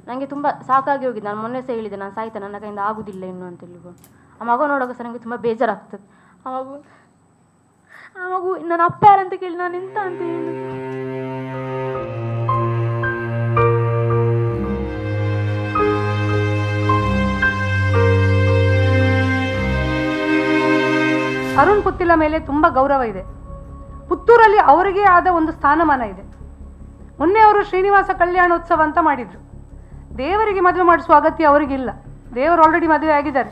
ನನಗೆ ತುಂಬ ಸಾಕಾಗಿ ಹೋಗಿದೆ. ನಾನು ಮೊನ್ನೆ ಸಹ ಹೇಳಿದೆ, ನಾನು ಸಾಯ್ತಾ, ನನ್ನ ಕೈಯಿಂದ ಆಗುದಿಲ್ಲ ಇನ್ನು ಅಂತ ಹೇಳಿಕೊಂಡು. ಆ ಮಗ ನೋಡೋಕೆ ಸಹ ನನಗೆ ತುಂಬ ಬೇಜಾರಾಗ್ತದೆ. ಆ ಮಗು ನನ್ನ ಅಪ್ಪ ಯಾರಂತ ಕೇಳಿ ನಾನು ಎಂತ ಅಂತ ಹೇಳಿ. ಅರುಣ್ ಪುತ್ತಿಲ ಮೇಲೆ ತುಂಬ ಗೌರವ ಇದೆ. ಪುತ್ತೂರಲ್ಲಿ ಅವರಿಗೆ ಆದ ಒಂದು ಸ್ಥಾನಮಾನ ಇದೆ. ಮೊನ್ನೆ ಅವರು ಶ್ರೀನಿವಾಸ ಕಲ್ಯಾಣೋತ್ಸವ ಅಂತ ಮಾಡಿದ್ರು. ದೇವರಿಗೆ ಮದುವೆ ಮಾಡಿಸುವ ಅಗತ್ಯ ಅವರಿಗಿಲ್ಲ. ದೇವರು ಆಲ್ರೆಡಿ ಮದುವೆ ಆಗಿದ್ದಾರೆ.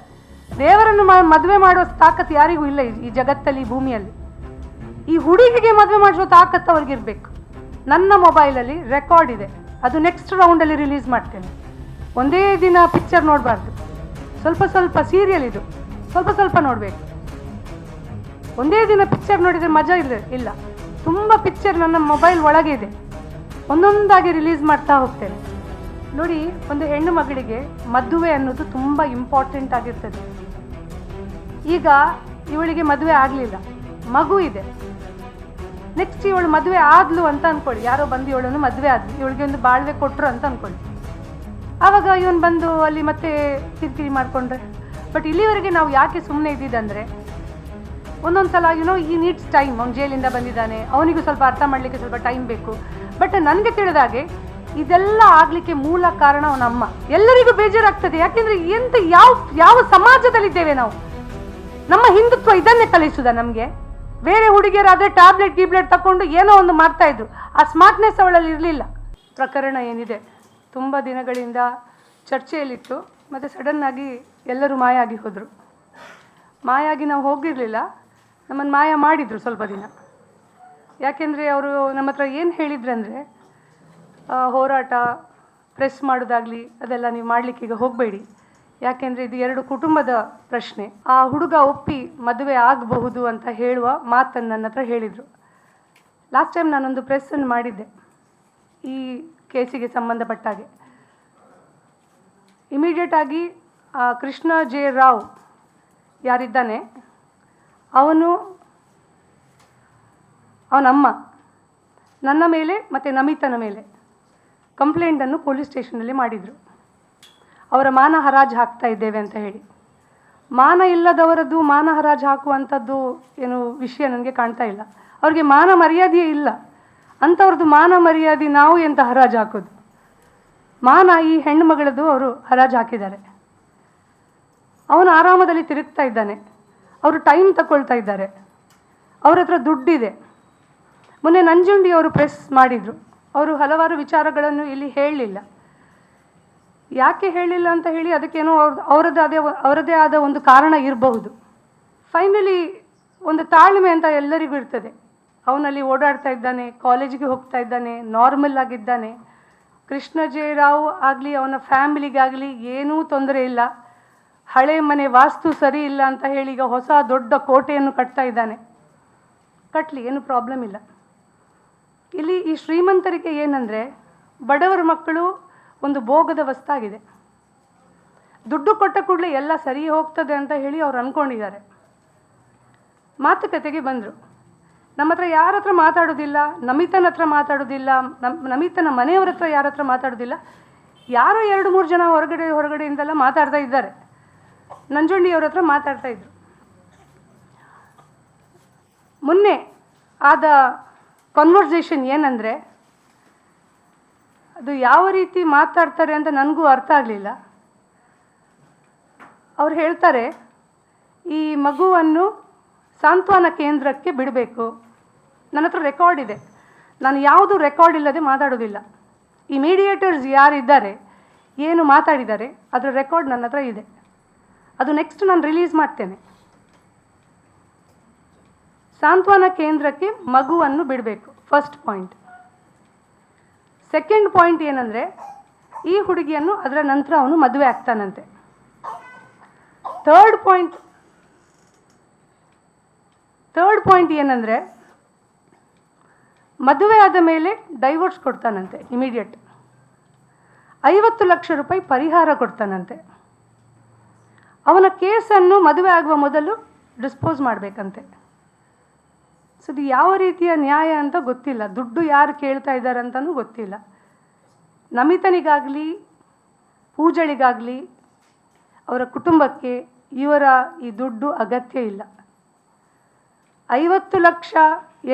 ದೇವರನ್ನು ಮದುವೆ ಮಾಡುವ ತಾಕತ್ತು ಯಾರಿಗೂ ಇಲ್ಲ ಈ ಜಗತ್ತಲ್ಲಿ, ಈ ಭೂಮಿಯಲ್ಲಿ. ಈ ಹುಡುಗಿಗೆ ಮದುವೆ ಮಾಡಿಸುವ ತಾಕತ್ತು ಅವ್ರಿಗಿರ್ಬೇಕು. ನನ್ನ ಮೊಬೈಲಲ್ಲಿ ರೆಕಾರ್ಡ್ ಇದೆ, ಅದು ನೆಕ್ಸ್ಟ್ ರೌಂಡಲ್ಲಿ ರಿಲೀಸ್ ಮಾಡ್ತೇನೆ. ಒಂದೇ ದಿನ ಪಿಕ್ಚರ್ ನೋಡಬಾರ್ದು, ಸ್ವಲ್ಪ ಸ್ವಲ್ಪ ಸೀರಿಯಲ್ ಇದು ಸ್ವಲ್ಪ ಸ್ವಲ್ಪ ನೋಡಬೇಕು. ಒಂದೇ ದಿನ ಪಿಕ್ಚರ್ ನೋಡಿದರೆ ಮಜಾ ಇಲ್ಲ. ತುಂಬ ಪಿಕ್ಚರ್ ನನ್ನ ಮೊಬೈಲ್ ಒಳಗೆ ಇದೆ, ಒಂದೊಂದಾಗಿ ರಿಲೀಸ್ ಮಾಡ್ತಾ ಹೋಗ್ತೇನೆ. ನೋಡಿ, ಒಂದು ಹೆಣ್ಣು ಮಗಳಿಗೆ ಮದುವೆ ಅನ್ನೋದು ತುಂಬ ಇಂಪಾರ್ಟೆಂಟ್ ಆಗಿರ್ತದೆ. ಈಗ ಇವಳಿಗೆ ಮದುವೆ ಆಗಲಿಲ್ಲ, ಮಗು ಇದೆ. ನೆಕ್ಸ್ಟ್ ಇವಳು ಮದುವೆ ಆದ್ಲು ಅಂತ ಅಂದ್ಕೊಳ್ಳಿ, ಯಾರೋ ಬಂದು ಇವಳನ್ನು ಮದುವೆ ಆದ್ಲು, ಇವಳಿಗೆ ಒಂದು ಬಾಳ್ವೆ ಕೊಟ್ಟರು ಅಂತ ಅಂದ್ಕೊಳ್ಳಿ. ಆವಾಗ ಇವನು ಬಂದು ಅಲ್ಲಿ ಮತ್ತೆ ಕಿರಿಕಿರಿ ಮಾಡಿಕೊಂಡ್ರೆ. ಬಟ್ ಇಲ್ಲಿವರೆಗೆ ನಾವು ಯಾಕೆ ಸುಮ್ಮನೆ ಇದ್ದಿದ್ದಂದರೆ, ಒಂದೊಂದು ಸಲ ಈ ನೀಡ್ಸ್ ಟೈಮ್. ಅವ್ನು ಜೈಲಿಂದ ಬಂದಿದ್ದಾನೆ, ಅವನಿಗೂ ಸ್ವಲ್ಪ ಅರ್ಥ ಮಾಡಲಿಕ್ಕೆ ಸ್ವಲ್ಪ ಟೈಮ್ ಬೇಕು. ಬಟ್ ನನಗೆ ತಿಳಿದಾಗೆ ಇದೆಲ್ಲ ಆಗಲಿಕ್ಕೆ ಮೂಲ ಕಾರಣ ಅವನಮ್ಮ. ಎಲ್ಲರಿಗೂ ಬೇಜಾರಾಗ್ತದೆ, ಯಾಕೆಂದರೆ ಯಾವ ಸಮಾಜದಲ್ಲಿದ್ದೇವೆ ನಾವು? ನಮ್ಮ ಹಿಂದುತ್ವ ಇದನ್ನೇ ಕಲಿಸುವುದ ನಮಗೆ? ಬೇರೆ ಹುಡುಗಿಯರಾದರೆ ಟ್ಯಾಬ್ಲೆಟ್ ತಗೊಂಡು ಏನೋ ಒಂದು ಮಾಡ್ತಾ ಇದ್ರು, ಆ ಸ್ಮಾರ್ಟ್ನೆಸ್ ಅವಳಲ್ಲಿ ಇರಲಿಲ್ಲ. ಪ್ರಕರಣ ಏನಿದೆ ತುಂಬ ದಿನಗಳಿಂದ ಚರ್ಚೆಯಲ್ಲಿತ್ತು, ಮತ್ತು ಸಡನ್ನಾಗಿ ಎಲ್ಲರೂ ಮಾಯ ಆಗಿ ಹೋದರು. ಮಾಯಾಗಿ ನಾವು ಹೋಗಿರಲಿಲ್ಲ, ನಮ್ಮನ್ನು ಮಾಯ ಮಾಡಿದರು ಸ್ವಲ್ಪ ದಿನ. ಯಾಕೆಂದರೆ ಅವರು ನಮ್ಮ ಹತ್ರ ಏನು ಹೇಳಿದ್ರಂದರೆ, ಹೋರಾಟ ಪ್ರೆಸ್ ಮಾಡೋದಾಗಲಿ ಅದೆಲ್ಲ ನೀವು ಮಾಡಲಿಕ್ಕೆ ಈಗ ಹೋಗಬೇಡಿ, ಯಾಕೆಂದರೆ ಇದು ಎರಡು ಕುಟುಂಬದ ಪ್ರಶ್ನೆ. ಆ ಹುಡುಗ ಒಪ್ಪಿ ಮದುವೆ ಆಗಬಹುದು ಅಂತ ಹೇಳುವ ಮಾತನ್ನು ನನ್ನ ಹತ್ರ ಹೇಳಿದರು. ಲಾಸ್ಟ್ ಟೈಮ್ ನಾನೊಂದು ಪ್ರೆಸ್ಸನ್ನು ಮಾಡಿದ್ದೆ ಈ ಕೇಸಿಗೆ ಸಂಬಂಧಪಟ್ಟಾಗೆ. ಇಮಿಡಿಯೇಟಾಗಿ ಕೃಷ್ಣ ಜೆ ರಾವ್ ಯಾರಿದ್ದಾನೆ, ಅವನಮ್ಮ ನನ್ನ ಮೇಲೆ ಮತ್ತು ನಮಿತನ ಮೇಲೆ ಕಂಪ್ಲೇಂಟನ್ನು ಪೊಲೀಸ್ ಸ್ಟೇಷನಲ್ಲಿ ಮಾಡಿದರು. ಅವರ ಮಾನ ಹರಾಜು ಹಾಕ್ತಾ ಇದ್ದೇವೆ ಅಂತ ಹೇಳಿ. ಮಾನ ಇಲ್ಲದವರದ್ದು ಮಾನ ಹರಾಜು ಹಾಕುವಂಥದ್ದು ಏನು ವಿಷಯ ನನಗೆ ಕಾಣ್ತಾ ಇಲ್ಲ. ಅವ್ರಿಗೆ ಮಾನ ಮರ್ಯಾದೆಯೇ ಇಲ್ಲ, ಅಂಥವ್ರದ್ದು ಮಾನ ಮರ್ಯಾದೆ ನಾವು ಎಂತ ಹರಾಜು ಹಾಕೋದು? ಮಾನ ಈ ಹೆಣ್ಣು ಮಗಳದ್ದು ಅವರು ಹರಾಜು ಹಾಕಿದ್ದಾರೆ. ಅವನು ಆರಾಮದಲ್ಲಿ ತಿರುಗ್ತಾ ಇದ್ದಾನೆ, ಅವರು ಟೈಮ್ ತಗೊಳ್ತಾ ಇದ್ದಾರೆ, ಅವ್ರ ಹತ್ರ ದುಡ್ಡಿದೆ. ಮೊನ್ನೆ ನಂಜುಂಡಿ ಅವರು ಪ್ರೆಸ್ ಮಾಡಿದರು, ಅವರು ಹಲವಾರು ವಿಚಾರಗಳನ್ನು ಇಲ್ಲಿ ಹೇಳಲಿಲ್ಲ. ಯಾಕೆ ಹೇಳಿಲ್ಲ ಅಂತ ಹೇಳಿ ಅದಕ್ಕೇನೋ ಅವರದೇ ಆದ ಒಂದು ಕಾರಣ ಇರಬಹುದು. ಫೈನಲಿ ಒಂದು ತಾಳ್ಮೆ ಅಂತ ಎಲ್ಲರಿಗೂ ಇರ್ತದೆ. ಅವನಲ್ಲಿ ಓಡಾಡ್ತಾ ಇದ್ದಾನೆ, ಕಾಲೇಜಿಗೆ ಹೋಗ್ತಾ ಇದ್ದಾನೆ, ನಾರ್ಮಲ್ ಆಗಿದ್ದಾನೆ. ಕೃಷ್ಣ ಜೆ ರಾವ್ ಆಗಲಿ ಅವನ ಫ್ಯಾಮಿಲಿಗಾಗಲಿ ಏನೂ ತೊಂದರೆ ಇಲ್ಲ. ಹಳೆ ಮನೆ ವಾಸ್ತು ಸರಿ ಇಲ್ಲ ಅಂತ ಹೇಳಿ ಈಗ ಹೊಸ ದೊಡ್ಡ ಕೋಟೆಯನ್ನು ಕಟ್ತಾ ಇದ್ದಾನೆ. ಕಟ್ಟಲಿ, ಏನು ಪ್ರಾಬ್ಲಮ್ ಇಲ್ಲ. ಇಲ್ಲಿ ಈ ಶ್ರೀಮಂತರಿಗೆ ಏನಂದರೆ, ಬಡವರ ಮಕ್ಕಳು ಒಂದು ಭೋಗದ ವಸ್ತಾಗಿದೆ. ದುಡ್ಡು ಕೊಟ್ಟ ಕೂಡಲೇ ಎಲ್ಲ ಸರಿ ಹೋಗ್ತದೆ ಅಂತ ಹೇಳಿ ಅವ್ರು ಅಂದ್ಕೊಂಡಿದ್ದಾರೆ. ಮಾತುಕತೆಗೆ ಬಂದರು. ನಮ್ಮ ಹತ್ರ ಯಾರ ಹತ್ರ ಮಾತಾಡೋದಿಲ್ಲ, ನಮಿತನ ಹತ್ರ ಮಾತಾಡೋದಿಲ್ಲ, ನಮಿತನ ಮನೆಯವ್ರ ಹತ್ರ ಯಾರ ಹತ್ರ ಮಾತಾಡೋದಿಲ್ಲ. ಯಾರೋ 2-3 ಜನ ಹೊರಗಡೆಯಿಂದೆಲ್ಲ ಮಾತಾಡ್ತಾ ಇದ್ದಾರೆ. ನಂಜುಂಡಿಯವ್ರ ಹತ್ರ ಮಾತಾಡ್ತಾ ಇದ್ರು. ಮೊನ್ನೆ ಆದ ಕಾನ್ವರ್ಸೇಷನ್ ಏನಂದರೆ, ಅದು ಯಾವ ರೀತಿ ಮಾತಾಡ್ತಾರೆ ಅಂತ ನನಗೂ ಅರ್ಥ ಆಗಲಿಲ್ಲ. ಅವ್ರು ಹೇಳ್ತಾರೆ, ಈ ಮಗುವನ್ನು ಸಾಂತ್ವನ ಕೇಂದ್ರಕ್ಕೆ ಬಿಡಬೇಕು. ನನ್ನ ಹತ್ರ ರೆಕಾರ್ಡ್ ಇದೆ, ನಾನು ಯಾವುದು ರೆಕಾರ್ಡ್ ಇಲ್ಲದೆ ಮಾತಾಡೋದಿಲ್ಲ. ಈ ಮೀಡಿಯೇಟರ್ಸ್ ಯಾರಿದ್ದಾರೆ, ಏನು ಮಾತಾಡಿದ್ದಾರೆ, ಅದರ ರೆಕಾರ್ಡ್ ನನ್ನ ಹತ್ರ ಇದೆ. ಅದು ನೆಕ್ಸ್ಟ್ ನಾನು ರಿಲೀಸ್ ಮಾಡ್ತೇನೆ. ಸಾಂತ್ವನ ಕೇಂದ್ರಕ್ಕೆ ಮಗುವನ್ನು ಬಿಡಬೇಕು, ಫಸ್ಟ್ ಪಾಯಿಂಟ್. ಸೆಕೆಂಡ್ ಪಾಯಿಂಟ್ ಏನಂದರೆ, ಈ ಹುಡುಗಿಯನ್ನು ಅದರ ನಂತರ ಅವನು ಮದುವೆ ಆಗ್ತಾನಂತೆ. ಥರ್ಡ್ ಪಾಯಿಂಟ್ ಏನಂದರೆ, ಮದುವೆ ಆದ ಮೇಲೆ ಡೈವೋರ್ಸ್ ಕೊಡ್ತಾನಂತೆ ಇಮಿಡಿಯೇಟ್. 50 ಲಕ್ಷ ರೂಪಾಯಿ ಪರಿಹಾರ ಕೊಡ್ತಾನಂತೆ. ಅವನ ಕೇಸನ್ನು ಮದುವೆ ಆಗುವ ಮೊದಲು ಡಿಸ್ಪೋಸ್ ಮಾಡಬೇಕಂತೆ. ಸೊ ಇದು ಯಾವ ರೀತಿಯ ನ್ಯಾಯ ಅಂತ ಗೊತ್ತಿಲ್ಲ. ದುಡ್ಡು ಯಾರು ಕೇಳ್ತಾ ಇದ್ದಾರೆ ಅಂತಲೂ ಗೊತ್ತಿಲ್ಲ. ನಮಿತನಿಗಾಗಲಿ ಪೂಜಳಿಗಾಗಲಿ ಅವರ ಕುಟುಂಬಕ್ಕೆ ಇವರ ಈ ದುಡ್ಡು ಅಗತ್ಯ ಇಲ್ಲ. 50 ಲಕ್ಷ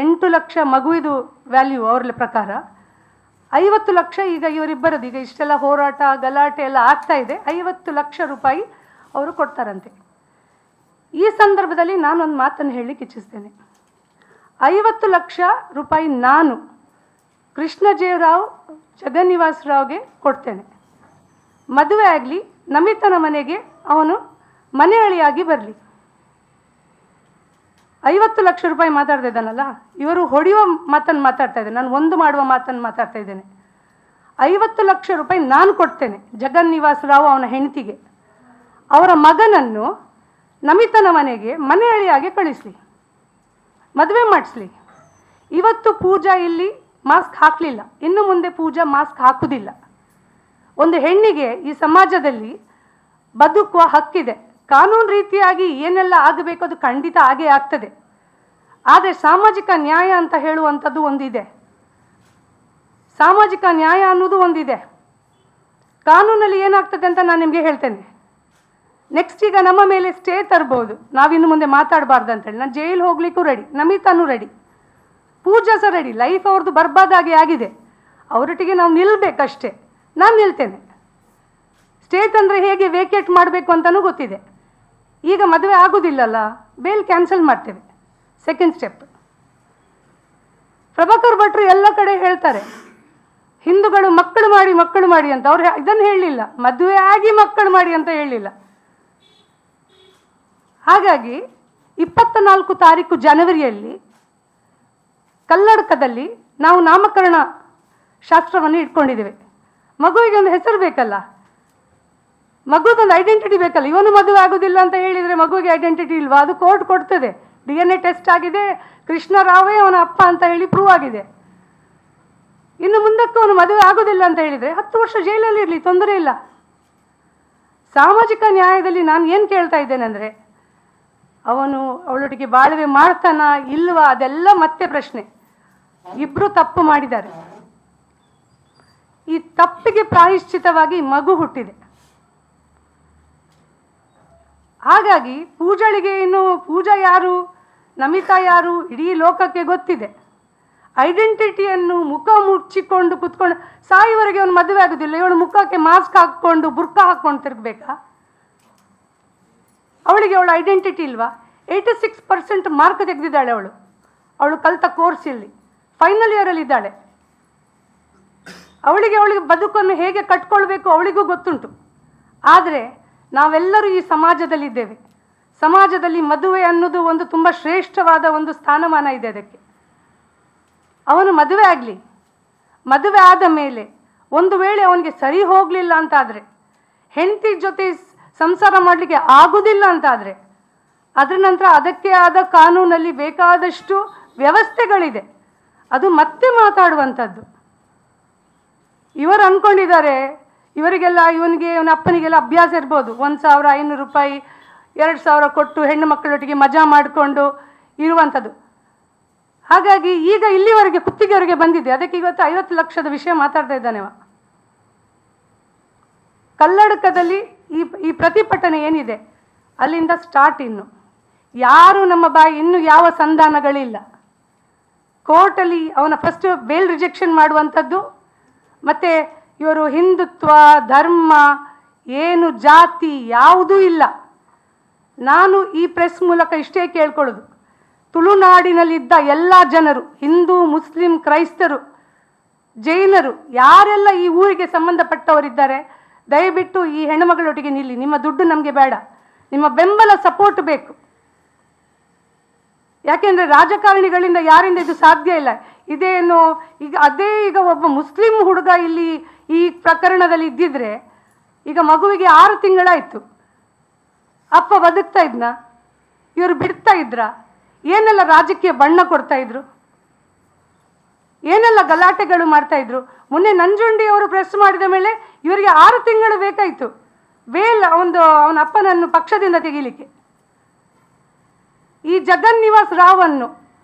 8 ಲಕ್ಷ ಮಗುವಿದು ವ್ಯಾಲ್ಯೂ ಅವ್ರ ಪ್ರಕಾರ. 50 ಲಕ್ಷ ಈಗ ಇವರಿಬ್ಬರದ್ದು, ಈಗ ಇಷ್ಟೆಲ್ಲ ಹೋರಾಟ ಗಲಾಟೆ ಎಲ್ಲ ಆಗ್ತಾ ಇದೆ, 50 ಲಕ್ಷ ರೂಪಾಯಿ ಅವರು ಕೊಡ್ತಾರಂತೆ. ಈ ಸಂದರ್ಭದಲ್ಲಿ ನಾನೊಂದು ಮಾತನ್ನು ಹೇಳಲಿಕ್ಕೆ ಇಚ್ಛಿಸ್ತೇನೆ. 50 ಲಕ್ಷ ರೂಪಾಯಿ ನಾನು ಕೃಷ್ಣಜೇವರಾವ್ ಜಗನ್ನಿವಾಸ ರಾವ್ಗೆ ಕೊಡ್ತೇನೆ. ಮದುವೆ ಆಗಲಿ, ನಮಿತನ ಮನೆಗೆ ಅವನು ಮನೆ ಅಳಿಯಾಗಿ ಬರಲಿ. 50 ಲಕ್ಷ ರೂಪಾಯಿ ಮಾತಾಡ್ತಾ ಇದ್ದಾನಲ್ಲ, ಇವರು ಹೊಡೆಯುವ ಮಾತನ್ನು ಮಾತಾಡ್ತಾ ಇದ್ದೇನೆ, ನಾನು ಒಂದು ಮಾಡುವ ಮಾತನ್ನು ಮಾತಾಡ್ತಾ ಇದ್ದೇನೆ. 50 ಲಕ್ಷ ರೂಪಾಯಿ ನಾನು ಕೊಡ್ತೇನೆ ಜಗನ್ನಿವಾಸ ರಾವ್ ಅವನ ಹೆಂಡತಿಗೆ. ಅವರ ಮಗನನ್ನು ನಮಿತನ ಮನೆಗೆ ಮನೆ ಅಳಿಯಾಗಿ ಕಳಿಸ್ಲಿ, ಮದುವೆ ಮಾಡಿಸ್ಲಿ. ಇವತ್ತು ಪೂಜಾ ಇಲ್ಲಿ ಮಾಸ್ಕ್ ಹಾಕಲಿಲ್ಲ, ಇನ್ನು ಮುಂದೆ ಪೂಜಾ ಮಾಸ್ಕ್ ಹಾಕುವುದಿಲ್ಲ. ಒಂದು ಹೆಣ್ಣಿಗೆ ಈ ಸಮಾಜದಲ್ಲಿ ಬದುಕುವ ಹಕ್ಕಿದೆ. ಕಾನೂನು ರೀತಿಯಾಗಿ ಏನೆಲ್ಲ ಆಗಬೇಕು ಅದು ಖಂಡಿತ ಆಗೇ ಆಗ್ತದೆ. ಆದರೆ ಸಾಮಾಜಿಕ ನ್ಯಾಯ ಅಂತ ಹೇಳುವಂಥದ್ದು ಒಂದಿದೆ, ಸಾಮಾಜಿಕ ನ್ಯಾಯ ಅನ್ನೋದು ಒಂದಿದೆ. ಕಾನೂನಲ್ಲಿ ಏನಾಗ್ತದೆ ಅಂತ ನಾನು ನಿಮಗೆ ಹೇಳ್ತೇನೆ. ನೆಕ್ಸ್ಟ್ ಈಗ ನಮ್ಮ ಮೇಲೆ ಸ್ಟೇ ತರ್ಬೋದು, ನಾವಿನ್ನು ಮುಂದೆ ಮಾತಾಡಬಾರ್ದು ಅಂತೇಳಿ. ನಾನು ಜೈಲು ಹೋಗ್ಲಿಕ್ಕೂ ರೆಡಿ, ನಮಿತಾನೂ ರೆಡಿ, ಪೂಜಾ ಸಹ ರೆಡಿ. ಲೈಫ್ ಅವ್ರದ್ದು ಬರ್ಬಾದಾಗಿ ಆಗಿದೆ, ಅವರೊಟ್ಟಿಗೆ ನಾವು ನಿಲ್ಲಬೇಕಷ್ಟೇ. ನಾನು ನಿಲ್ತೇನೆ. ಸ್ಟೇಟ್ ಅಂದರೆ ಹೇಗೆ ವೇಕೇಟ್ ಮಾಡಬೇಕು ಅಂತಲೂ ಗೊತ್ತಿದೆ. ಈಗ ಮದುವೆ ಆಗೋದಿಲ್ಲಲ್ಲ, ಬೇಲ್ ಕ್ಯಾನ್ಸಲ್ ಮಾಡ್ತೇವೆ, ಸೆಕೆಂಡ್ ಸ್ಟೆಪ್. ಪ್ರಭಾಕರ್ ಭಟ್ರು ಎಲ್ಲ ಕಡೆ ಹೇಳ್ತಾರೆ ಹಿಂದೂಗಳು ಮಕ್ಕಳು ಮಾಡಿ ಅಂತ. ಅವ್ರು ಇದನ್ನು ಹೇಳಲಿಲ್ಲ, ಮದುವೆ ಆಗಿ ಮಕ್ಕಳು ಮಾಡಿ ಅಂತ ಹೇಳಲಿಲ್ಲ. ಹಾಗಾಗಿ 24 ತಾರೀಕು ಜನವರಿಯಲ್ಲಿ ಕಲ್ಲಡ್ಕದಲ್ಲಿ ನಾವು ನಾಮಕರಣ ಶಾಸ್ತ್ರವನ್ನು ಇಟ್ಕೊಂಡಿದ್ದೇವೆ. ಮಗುವಿಗೆ ಒಂದು ಹೆಸರು ಬೇಕಲ್ಲ, ಮಗುದೊಂದು ಐಡೆಂಟಿಟಿ ಬೇಕಲ್ಲ. ಇವನು ಮದುವೆ ಆಗೋದಿಲ್ಲ ಅಂತ ಹೇಳಿದರೆ ಮಗುವಿಗೆ ಐಡೆಂಟಿಟಿ ಇಲ್ವಾ? ಅದು ಕೋರ್ಟ್ ಕೊಡ್ತದೆ. DNA ಟೆಸ್ಟ್ ಆಗಿದೆ, ಕೃಷ್ಣರಾವೇ ಅವನ ಅಪ್ಪ ಅಂತ ಹೇಳಿ ಪ್ರೂವ್ ಆಗಿದೆ. ಇನ್ನು ಮುಂದಕ್ಕೆ ಅವನು ಮದುವೆ ಆಗೋದಿಲ್ಲ ಅಂತ ಹೇಳಿದರೆ 10 ವರ್ಷ ಜೈಲಲ್ಲಿ ಇರಲಿ, ತೊಂದರೆ ಇಲ್ಲ. ಸಾಮಾಜಿಕ ನ್ಯಾಯದಲ್ಲಿ ನಾನು ಏನು ಕೇಳ್ತಾ ಇದ್ದೇನೆ ಅಂದರೆ, ಅವನು ಅವಳೊಟ್ಟಿಗೆ ಬಾಳ್ವೆ ಮಾಡ್ತಾನಾ ಇಲ್ವಾ ಅದೆಲ್ಲ ಮತ್ತೆ ಪ್ರಶ್ನೆ. ಇಬ್ಬರು ತಪ್ಪು ಮಾಡಿದ್ದಾರೆ, ಈ ತಪ್ಪಿಗೆ ಪ್ರಾಯಶ್ಚಿತವಾಗಿ ಮಗು ಹುಟ್ಟಿದೆ. ಹಾಗಾಗಿ ಪೂಜಳಿಗೆ ಇನ್ನು ಪೂಜಾ ಯಾರು, ನಮಿತಾ ಯಾರು ಇಡೀ ಲೋಕಕ್ಕೆ ಗೊತ್ತಿದೆ. ಐಡೆಂಟಿಟಿಯನ್ನು ಮುಖ ಮುಚ್ಚಿಕೊಂಡು ಕುತ್ಕೊಂಡು ಸಾಯುವರೆಗೆ ಅವನು ಮದುವೆ ಆಗೋದಿಲ್ಲ. ಇವಳು ಮುಖಕ್ಕೆ ಮಾಸ್ಕ್ ಹಾಕ್ಕೊಂಡು ಬುರ್ಕಾ ಹಾಕ್ಕೊಂಡು ತಿರುಗಬೇಕಾ? ಅವಳಿಗೆ ಅವಳ ಐಡೆಂಟಿಟಿ ಇಲ್ವಾ? 86% ಮಾರ್ಕ್ ತೆಗೆದಿದ್ದಾಳೆ ಅವಳು ಕಲಿತ ಕೋರ್ಸಲ್ಲಿ, ಫೈನಲ್ ಇಯರಲ್ಲಿ ಇದ್ದಾಳೆ. ಅವಳಿಗೆ ಬದುಕನ್ನು ಹೇಗೆ ಕಟ್ಕೊಳ್ಬೇಕು ಅವಳಿಗೂ ಗೊತ್ತುಂಟು. ಆದರೆ ನಾವೆಲ್ಲರೂ ಈ ಸಮಾಜದಲ್ಲಿದ್ದೇವೆ. ಸಮಾಜದಲ್ಲಿ ಮದುವೆ ಅನ್ನೋದು ಒಂದು ತುಂಬ ಶ್ರೇಷ್ಠವಾದ ಒಂದು ಸ್ಥಾನಮಾನ ಇದೆ ಅದಕ್ಕೆ. ಅವನು ಮದುವೆ ಆಗಲಿ, ಮದುವೆ ಆದ ಮೇಲೆ ಒಂದು ವೇಳೆ ಅವನಿಗೆ ಸರಿ ಹೋಗಲಿಲ್ಲ ಅಂತಾದರೆ, ಹೆಂಡತಿ ಜೊತೆ ಸಂಸಾರ ಮಾಡಲಿಕ್ಕೆ ಆಗುವುದಿಲ್ಲ ಅಂತಾದರೆ, ಅದರ ನಂತರ ಅದಕ್ಕೆ ಆದ ಕಾನೂನಲ್ಲಿ ಬೇಕಾದಷ್ಟು ವ್ಯವಸ್ಥೆಗಳಿದೆ, ಅದು ಮತ್ತೆ ಮಾತಾಡುವಂಥದ್ದು. ಇವರು ಅಂದ್ಕೊಂಡಿದ್ದಾರೆ ಇವರಿಗೆಲ್ಲ, ಇವನ ಅಪ್ಪನಿಗೆಲ್ಲ ಅಭ್ಯಾಸ ಇರ್ಬೋದು, 1500 ರೂಪಾಯಿ 2000 ಕೊಟ್ಟು ಹೆಣ್ಣು ಮಕ್ಕಳೊಟ್ಟಿಗೆ ಮಜಾ ಮಾಡಿಕೊಂಡು ಇರುವಂಥದ್ದು. ಹಾಗಾಗಿ ಈಗ ಇಲ್ಲಿವರೆಗೆ ಕುತ್ತಿಗೆವರೆಗೆ ಬಂದಿದೆ. ಅದಕ್ಕೆ ಇವತ್ತು 50 ಲಕ್ಷದ ವಿಷಯ ಮಾತಾಡ್ತಾ ಇದ್ದಾನೆವ. ಕಲ್ಲಡ್ಕದಲ್ಲಿ ಈ ಪ್ರತಿಭಟನೆ ಏನಿದೆ ಅಲ್ಲಿಂದ ಸ್ಟಾರ್ಟ್. ಇನ್ನು ಯಾರು ನಮ್ಮ ಇನ್ನೂ ಯಾವ ಸಂಧಾನಗಳಿಲ್ಲ. ಕೋರ್ಟಲ್ಲಿ ಅವನ ಫಸ್ಟ್ ಬೇಲ್ ರಿಜೆಕ್ಷನ್ ಮಾಡುವಂಥದ್ದು, ಮತ್ತು ಇವರು ಹಿಂದುತ್ವ ಧರ್ಮ ಏನು ಜಾತಿ ಯಾವುದೂ ಇಲ್ಲ. ನಾನು ಈ ಪ್ರೆಸ್ ಮೂಲಕ ಇಷ್ಟೇ ಕೇಳ್ಕೊಳ್ಳೋದು, ತುಳುನಾಡಿನಲ್ಲಿದ್ದ ಎಲ್ಲ ಜನರು, ಹಿಂದೂ ಮುಸ್ಲಿಂ ಕ್ರೈಸ್ತರು ಜೈನರು ಯಾರೆಲ್ಲ ಈ ಊರಿಗೆ ಸಂಬಂಧಪಟ್ಟವರಿದ್ದಾರೆ, ದಯವಿಟ್ಟು ಈ ಹೆಣ್ಣುಮಗಳೊಟ್ಟಿಗೆ ನಿಲ್ಲಿ. ನಿಮ್ಮ ದುಡ್ಡು ನಮಗೆ ಬೇಡ, ನಿಮ್ಮ ಬೆಂಬಲ ಸಪೋರ್ಟ್ ಬೇಕು. ಯಾಕೆಂದರೆ ರಾಜಕಾರಣಿಗಳಿಂದ ಯಾರಿಂದ ಇದು ಸಾಧ್ಯ ಇಲ್ಲ. ಇದೇನು ಈಗ ಒಬ್ಬ ಮುಸ್ಲಿಂ ಹುಡುಗ ಇಲ್ಲಿ ಈ ಪ್ರಕರಣದಲ್ಲಿ ಇದ್ದಿದ್ರೆ, ಈಗ ಮಗುವಿಗೆ 6 ತಿಂಗಳಾಯಿತು, ಅಪ್ಪ ಬದುಕ್ತಾ ಇದ್ನ? ಇವರು ಬಿಡ್ತಾ ಇದ್ರ? ಏನೆಲ್ಲ ರಾಜಕೀಯ ಬಣ್ಣ ಕೊಡ್ತಾ ಇದ್ರು, ಏನೆಲ್ಲ ಗಲಾಟೆಗಳು ಮಾಡ್ತಾ ಇದ್ರು. ಮೊನ್ನೆ ನಂಜುಂಡಿ ಅವರು ಪ್ರೆಸ್ ಮಾಡಿದ ಮೇಲೆ ಇವರಿಗೆ 6 ತಿಂಗಳು ಬೇಕಾಯಿತು ಬೇಲ್ ಅವನ ಅಪ್ಪನನ್ನು ಪಕ್ಷದಿಂದ ತೆಗೀಲಿಕ್ಕೆ. ಈ ಜಗನ್ನಿವಾಸ ರಾವನ್ನು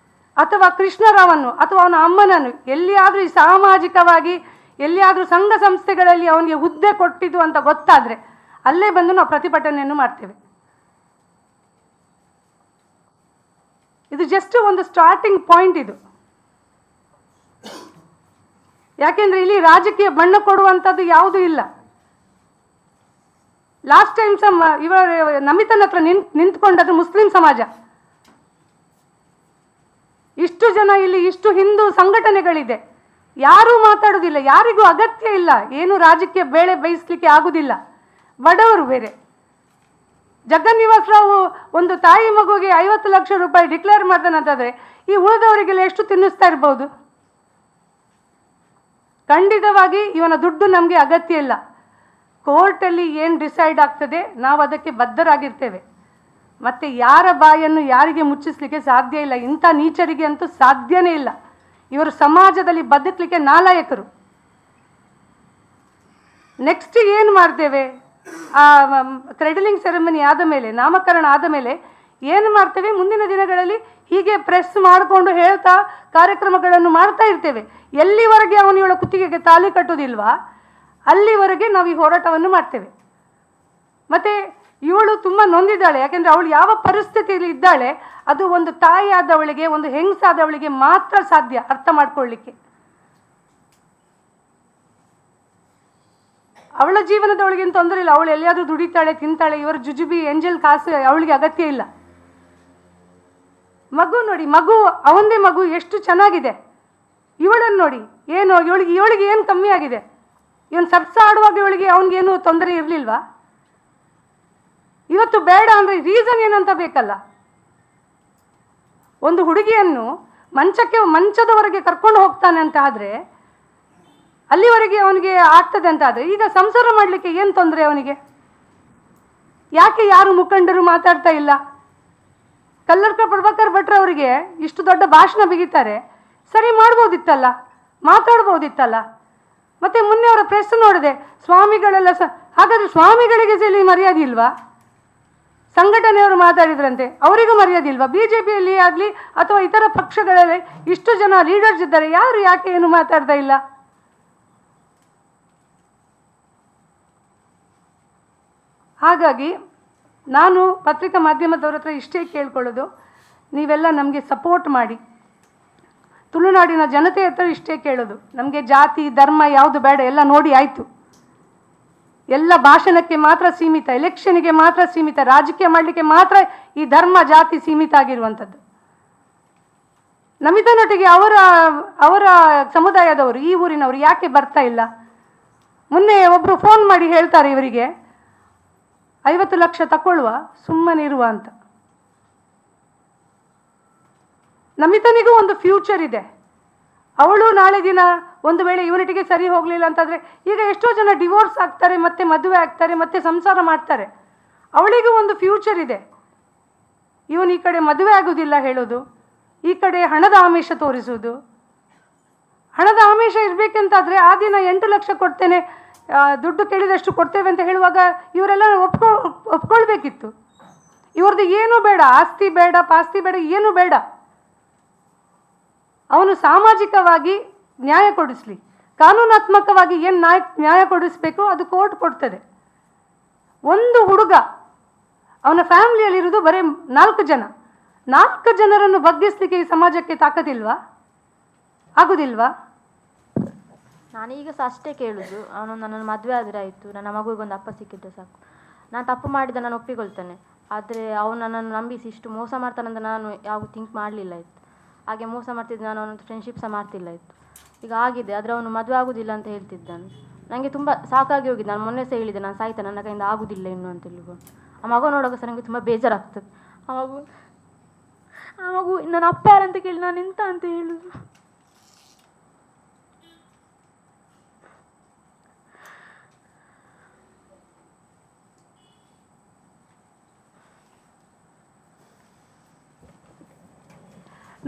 ಅಥವಾ ಕೃಷ್ಣರಾವನ್ನು ಅಥವಾ ಅವನ ಅಮ್ಮನನ್ನು ಎಲ್ಲಿಯಾದರೂ ಈ ಸಾಮಾಜಿಕವಾಗಿ ಎಲ್ಲಿಯಾದರೂ ಸಂಘ ಸಂಸ್ಥೆಗಳಲ್ಲಿ ಅವನಿಗೆ ಹುದ್ದೆ ಕೊಟ್ಟಿದ್ದು ಅಂತ ಗೊತ್ತಾದರೆ ಅಲ್ಲೇ ಬಂದು ನಾವು ಪ್ರತಿಭಟನೆಯನ್ನು ಮಾಡ್ತೇವೆ. ಇದು ಜಸ್ಟ್ ಒಂದು ಸ್ಟಾರ್ಟಿಂಗ್ ಪಾಯಿಂಟ್ ಇದು. ಯಾಕೆಂದ್ರೆ ಇಲ್ಲಿ ರಾಜಕೀಯ ಬಣ್ಣ ಕೊಡುವಂಥದ್ದು ಯಾವುದೂ ಇಲ್ಲ. ಲಾಸ್ಟ್ ಟೈಮ್ ಇವರ ನಮಿತನ ಹತ್ರ ನಿಂತ್ಕೊಂಡದ್ದು ಮುಸ್ಲಿಂ ಸಮಾಜ. ಇಷ್ಟು ಜನ ಇಲ್ಲಿ, ಇಷ್ಟು ಹಿಂದೂ ಸಂಘಟನೆಗಳಿದೆ, ಯಾರೂ ಮಾತಾಡುವುದಿಲ್ಲ, ಯಾರಿಗೂ ಅಗತ್ಯ ಇಲ್ಲ, ಏನು ರಾಜಕೀಯ ಬೇಳೆ ಬೇಯಿಸ್ಲಿಕ್ಕೆ ಆಗುದಿಲ್ಲ. ಬಡವರು ಬೇರೆ. ಜಗನ್ನಿವಾಸ ರಾವ್ ಒಂದು ತಾಯಿ ಮಗುವಿಗೆ 50 ಲಕ್ಷ ರೂಪಾಯಿ ಡಿಕ್ಲೇರ್ ಮಾಡ್ತಾನಂತಂದ್ರೆ ಈ ಉಳಿದವರಿಗೆಲ್ಲ ಎಷ್ಟು ತಿನ್ನಿಸ್ತಾ ಇರ್ಬೋದು? ಖಂಡಿತವಾಗಿ ಇವನ ದುಡ್ಡು ನಮಗೆ ಅಗತ್ಯ ಇಲ್ಲ. ಕೋರ್ಟಲ್ಲಿ ಏನು ಡಿಸೈಡ್ ಆಗ್ತದೆ ನಾವು ಅದಕ್ಕೆ ಬದ್ಧರಾಗಿರ್ತೇವೆ. ಮತ್ತೆ ಯಾರ ಬಾಯನ್ನು ಯಾರಿಗೆ ಮುಚ್ಚಿಸ್ಲಿಕ್ಕೆ ಸಾಧ್ಯ ಇಲ್ಲ. ಇಂಥ ನೀಚರಿಗೆ ಅಂತೂ ಸಾಧ್ಯನೇ ಇಲ್ಲ. ಇವರು ಸಮಾಜದಲ್ಲಿ ಬದುಕಲಿಕ್ಕೆ ನಾಲಾಯಕರು. ನೆಕ್ಸ್ಟ್ ಏನು ಮಾಡ್ತೇವೆ? ಆ ಕ್ರೆಡಲಿಂಗ್ ಸೆರೆಮನಿ ಆದ ಮೇಲೆ, ನಾಮಕರಣ ಆದ ಮೇಲೆ ಏನು ಮಾಡ್ತೇವೆ? ಮುಂದಿನ ದಿನಗಳಲ್ಲಿ ಹೀಗೆ ಪ್ರೆಸ್ ಮಾಡಿಕೊಂಡು ಹೇಳ್ತಾ ಕಾರ್ಯಕ್ರಮಗಳನ್ನು ಮಾಡ್ತಾ ಇರ್ತೇವೆ. ಎಲ್ಲಿವರೆಗೆ ಅವನು ಇವಳ ಕುತ್ತಿಗೆಗೆ ತಾಲಿ ಕಟ್ಟುವುದಿಲ್ವಾ ಅಲ್ಲಿವರೆಗೆ ನಾವು ಈ ಹೋರಾಟವನ್ನು ಮಾಡ್ತೇವೆ. ಮತ್ತೆ ಇವಳು ತುಂಬ ನೊಂದಿದ್ದಾಳೆ. ಯಾಕೆಂದರೆ ಅವಳು ಯಾವ ಪರಿಸ್ಥಿತಿಯಲ್ಲಿ ಇದ್ದಾಳೆ ಅದು ಒಂದು ತಾಯಿಯಾದವಳಿಗೆ, ಒಂದು ಹೆಂಗಸಾದವಳಿಗೆ ಮಾತ್ರ ಸಾಧ್ಯ ಅರ್ಥ ಮಾಡ್ಕೊಳ್ಳಿಕ್ಕೆ. ಅವಳ ಜೀವನದವಳಿಗೇನು ತೊಂದರೆ ಇಲ್ಲ, ಅವಳು ಎಲ್ಲಿಯಾದರೂ ದುಡಿತಾಳೆ, ತಿಂತಾಳೆ. ಇವರ ಜುಜುಬಿ ಎಂಜಲ್ ಕಾಸು ಅವಳಿಗೆ ಅಗತ್ಯ ಇಲ್ಲ. ಮಗು ನೋಡಿ, ಮಗು ಅವಂದೇ ಮಗು ಎಷ್ಟು ಚೆನ್ನಾಗಿದೆ. ಇವಳನ್ನು ನೋಡಿ, ಏನು ಇವಳಿಗೆ ಏನು ಕಮ್ಮಿ ಆಗಿದೆ? ಇವನು ಸಬ್ಸ ಆಡುವಾಗ ಇವಳಿಗೆ ಅವನಿಗೇನು ತೊಂದರೆ ಇರಲಿಲ್ವಾ? ಇವತ್ತು ಬೇಡ ಅಂದರೆ ರೀಸನ್ ಏನಂತ ಬೇಕಲ್ಲ. ಒಂದು ಹುಡುಗಿಯನ್ನು ಮಂಚದವರೆಗೆ ಕರ್ಕೊಂಡು ಹೋಗ್ತಾನೆ ಅಂತ ಆದರೆ, ಅಲ್ಲಿವರೆಗೆ ಅವನಿಗೆ ಆಗ್ತದೆ ಅಂತ ಆದರೆ, ಈಗ ಸಂಸಾರ ಮಾಡಲಿಕ್ಕೆ ಏನು ತೊಂದರೆ ಅವನಿಗೆ? ಯಾಕೆ ಯಾರು ಮುಖಂಡರು ಮಾತಾಡ್ತಾ ಇಲ್ಲ? ಕಲ್ಲರ್ಕ ಪ್ರಭಾಕರ್ ಭಟ್ರು ಅವರಿಗೆ ಇಷ್ಟು ದೊಡ್ಡ ಭಾಷಣ ಬಿಗಿತಾರೆ, ಸರಿ ಮಾಡ್ಬೋದಿತ್ತಲ್ಲ, ಮಾತಾಡ್ಬೋದಿತ್ತಲ್ಲ. ಮತ್ತೆ ಮೊನ್ನೆ ಅವರ ಪ್ರೆಸ್ ನೋಡಿದೆ, ಸ್ವಾಮಿಗಳೆಲ್ಲ ಹಾಗಾದ್ರೆ ಸ್ವಾಮಿಗಳಿಗೆ ಇಲ್ಲಿ ಮರ್ಯಾದೆ ಇಲ್ವಾ? ಸಂಘಟನೆಯವರು ಮಾತಾಡಿದ್ರಂತೆ, ಅವರಿಗೂ ಮರ್ಯಾದೆ ಇಲ್ವಾ? ಬಿಜೆಪಿಯಲ್ಲಿ ಆಗಲಿ ಅಥವಾ ಇತರ ಪಕ್ಷಗಳಲ್ಲಿ ಇಷ್ಟು ಜನ ಲೀಡರ್ಸ್ ಇದ್ದಾರೆ, ಯಾರು ಯಾಕೆ ಏನು ಮಾತಾಡ್ತಾ ಇಲ್ಲ? ಹಾಗಾಗಿ ನಾನು ಪತ್ರಿಕಾ ಮಾಧ್ಯಮದವ್ರ ಹತ್ರ ಇಷ್ಟೇ ಕೇಳ್ಕೊಳ್ಳೋದು, ನೀವೆಲ್ಲ ನಮಗೆ ಸಪೋರ್ಟ್ ಮಾಡಿ. ತುಳುನಾಡಿನ ಜನತೆ ಹತ್ರ ಇಷ್ಟೇ ಕೇಳೋದು, ನಮಗೆ ಜಾತಿ ಧರ್ಮ ಯಾವುದು ಬೇಡ, ಎಲ್ಲ ನೋಡಿ ಆಯಿತು. ಎಲ್ಲ ಭಾಷಣಕ್ಕೆ ಮಾತ್ರ ಸೀಮಿತ, ಎಲೆಕ್ಷನ್ಗೆ ಮಾತ್ರ ಸೀಮಿತ, ರಾಜಕೀಯ ಮಾಡಲಿಕ್ಕೆ ಮಾತ್ರ ಈ ಧರ್ಮ ಜಾತಿ ಸೀಮಿತ ಆಗಿರುವಂಥದ್ದು. ನಮಿತನೊಟ್ಟಿಗೆ ಅವರ ಸಮುದಾಯದವರು, ಈ ಊರಿನವರು ಯಾಕೆ ಬರ್ತಾ ಇಲ್ಲ? ಮೊನ್ನೆ ಒಬ್ಬರು ಫೋನ್ ಮಾಡಿ ಹೇಳ್ತಾರೆ ಇವರಿಗೆ 50 ಲಕ್ಷ ತಗೊಳ್ಳುವ, ಸುಮ್ಮನಿರುವ ಅಂತ. ನಮಿತನಿಗೂ ಒಂದು ಫ್ಯೂಚರ್ ಇದೆ. ಅವಳು ನಾಳೆ ದಿನ ಒಂದು ವೇಳೆ ಇವನಿಟಿಗೆ ಸರಿ ಹೋಗಲಿಲ್ಲ ಅಂತಂದರೆ, ಈಗ ಎಷ್ಟೋ ಜನ ಡಿವೋರ್ಸ್ ಆಗ್ತಾರೆ, ಮತ್ತೆ ಮದುವೆ ಆಗ್ತಾರೆ, ಮತ್ತೆ ಸಂಸಾರ ಮಾಡ್ತಾರೆ. ಅವಳಿಗೂ ಒಂದು ಫ್ಯೂಚರ್ ಇದೆ. ಇವನು ಈ ಕಡೆ ಮದುವೆ ಆಗೋದಿಲ್ಲ ಹೇಳೋದು, ಈ ಕಡೆ ಹಣದ ಆಮಿಷ ತೋರಿಸುವುದು. ಹಣದ ಆಮಿಷ ಇರಬೇಕಂತಾದರೆ ಆ ದಿನ 8 ಲಕ್ಷ ಕೊಡ್ತೇನೆ, ದುಡ್ಡು ಕೇಳಿದಷ್ಟು ಕೊಡ್ತೇವೆ ಅಂತ ಹೇಳುವಾಗ ಇವರೆಲ್ಲ ಒಪ್ಕೊಳ್ಬೇಕಿತ್ತು. ಇವ್ರದ್ದು ಏನೂ ಬೇಡ, ಆಸ್ತಿ ಬೇಡ, ಪಾಸ್ತಿ ಬೇಡ, ಏನೂ ಬೇಡ. ಅವನು ಸಾಮಾಜಿಕವಾಗಿ ನ್ಯಾಯ ಕೊಡಿಸ್ಲಿ, ಕಾನೂನಾತ್ಮಕವಾಗಿ ಏನು ನ್ಯಾಯ ಕೊಡಿಸ್ಬೇಕು ಅದು ಕೋರ್ಟ್ ಕೊಡ್ತದೆ. ಒಂದು ಹುಡುಗ, ಅವನ ಫ್ಯಾಮಿಲಿಯಲ್ಲಿರೋದು ಬರೀ 4 ಜನ, 4 ಜನರನ್ನು ಬಗ್ಗಿಸ್ಲಿಕ್ಕೆ ಈ ಸಮಾಜಕ್ಕೆ ತಾಕತ್ತಿಲ್ವಾ? ಆಗುದಿಲ್ವಾ? ನಾನೀಗ ಸಹ ಅಷ್ಟೇ ಕೇಳುದು, ಅವನು ನನ್ನನ್ನು ಮದುವೆ ಆದರೆ ಆಯಿತು, ನನ್ನ ಮಗುವಿಗೊಂದು ಅಪ್ಪ ಸಿಕ್ಕಿದ್ರೆ ಸಾಕು. ನಾನು ತಪ್ಪು ಮಾಡಿದ ನಾನು ಒಪ್ಪಿಕೊಳ್ತೇನೆ. ಆದರೆ ಅವನು ನನ್ನನ್ನು ನಂಬಿಸಿ ಇಷ್ಟು ಮೋಸ ಮಾಡ್ತಾನಂತ ನಾನು ಯಾವಾಗ ಥಿಂಕ್ ಮಾಡಲಿಲ್ಲ ಇತ್ತು. ಹಾಗೆ ಮೋಸ ಮಾಡ್ತಿದ್ದೆ, ನಾನು ಅವನ ಫ್ರೆಂಡ್ಶಿಪ್ ಸಹ ಮಾಡ್ತಿಲ್ಲ ಇತ್ತು. ಈಗ ಆಗಿದೆ, ಆದರೆ ಅವನು ಮದುವೆ ಆಗೋದಿಲ್ಲ ಅಂತ ಹೇಳ್ತಿದ್ದಾನೆ. ನನಗೆ ತುಂಬ ಸಾಕಾಗಿ ಹೋಗಿದೆ. ನಾನು ಮೊನ್ನೆ ಸಹ ಹೇಳಿದೆ, ನಾನು ಸಾಯ್ತೇನೆ, ನನ್ನ ಕೈಯಿಂದ ಆಗೋದಿಲ್ಲ ಇನ್ನು ಅಂತ ಹೇಳ್ಕೊಂಡು. ಆ ಮಗು ನೋಡೋಕೆ ಸಹ ನನಗೆ ತುಂಬ ಬೇಜಾರಾಗ್ತದೆ. ಆ ಮಗು ನನ್ನ ಅಪ್ಪ ಯಾರಂತ ಕೇಳಿ ನಾನು ಎಂತ ಅಂತ ಹೇಳುದು?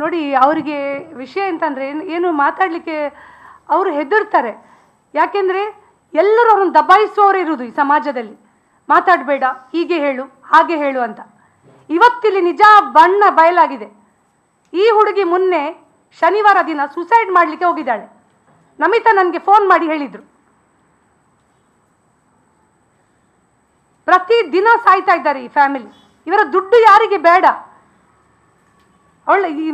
ನೋಡಿ, ಅವರಿಗೆ ವಿಷಯ ಅಂತಂದರೆ ಏನು ಮಾತಾಡಲಿಕ್ಕೆ ಅವರು ಹೆದರ್ತಾರೆ. ಯಾಕೆಂದರೆ ಎಲ್ಲರೂ ಅವ್ರನ್ನ ದಬಾಯಿಸುವವರು ಇರುವುದು ಈ ಸಮಾಜದಲ್ಲಿ. ಮಾತಾಡಬೇಡ, ಹೀಗೆ ಹೇಳು, ಹಾಗೆ ಹೇಳು ಅಂತ. ಇವತ್ತಿಲ್ಲಿ ನಿಜ ಬಣ್ಣ ಬಯಲಾಗಿದೆ. ಈ ಹುಡುಗಿ ಮೊನ್ನೆ ಶನಿವಾರ ದಿನ ಸುಸೈಡ್ ಮಾಡಲಿಕ್ಕೆ ಹೋಗಿದ್ದಾಳೆ. ನಮಿತಾ ನನಗೆ ಫೋನ್ ಮಾಡಿ ಹೇಳಿದರು, ಪ್ರತಿ ದಿನ ಸಾಯ್ತಾ ಇದ್ದಾರೆ ಈ ಫ್ಯಾಮಿಲಿ, ಇವರ ದುಡ್ಡು ಯಾರಿಗೆ ಬೇಡ.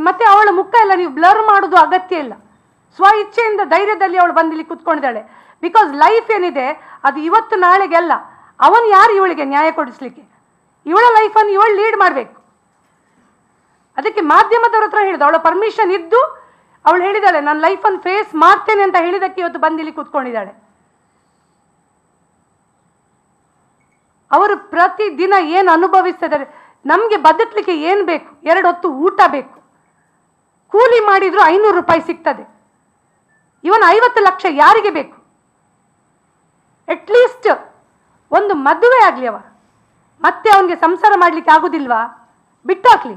ಮತ್ತೆ ಅವಳ ಮುಖ ಎಲ್ಲ ನೀವು ಬ್ಲರ್ ಮಾಡೋದು ಅಗತ್ಯ ಇಲ್ಲ. ಸ್ವ ಇಚ್ಛೆಯಿಂದ ಧೈರ್ಯದಲ್ಲಿ ಅವಳು ಬಂದಿಲ್ಲಿ ಕೂತ್ಕೊಂಡಿದ್ದಾಳೆ. ಬಿಕಾಸ್ ಲೈಫ್ ಏನಿದೆ ಅದು ಇವತ್ತು ನಾಳೆಗೆಲ್ಲ. ಅವನು ಯಾರು ಇವಳಿಗೆ ನ್ಯಾಯ ಕೊಡಿಸ್ಲಿಕ್ಕೆ? ಇವಳ ಲೈಫನ್ನು ಇವಳು ಲೀಡ್ ಮಾಡಬೇಕು. ಅದಕ್ಕೆ ಮಾಧ್ಯಮದವ್ರ ಹತ್ರ ಹೇಳಿದ, ಅವಳ ಪರ್ಮಿಷನ್ ಇದ್ದು ಅವಳು ಹೇಳಿದಾಳೆ ನಾನು ಲೈಫನ್ನು ಫೇಸ್ ಮಾಡ್ತೇನೆ ಅಂತ ಹೇಳಿದಕ್ಕೆ ಇವತ್ತು ಬಂದಿಲ್ಲಿ ಕೂತ್ಕೊಂಡಿದ್ದಾಳೆ. ಅವರು ಪ್ರತಿದಿನ ಏನು ಅನುಭವಿಸ್ತಿದ್ದಾರೆ. ನಮಗೆ ಬದುಕಲಿಕ್ಕೆ ಏನು ಬೇಕು? 2 ಹೊತ್ತು ಊಟ ಬೇಕು. ಕೂಲಿ ಮಾಡಿದ್ರು 500 ರೂಪಾಯಿ ಸಿಗ್ತದೆ. ಇವನು 50 ಲಕ್ಷ ಯಾರಿಗೆ ಬೇಕು? ಅಟ್ಲೀಸ್ಟ್ ಒಂದು ಮದುವೆ ಆಗಲಿ, ಅವ ಮತ್ತೆ ಅವನಿಗೆ ಸಂಸಾರ ಮಾಡಲಿಕ್ಕೆ ಆಗುದಿಲ್ವಾ? ಬಿಟ್ಟಾಕ್ಲಿ.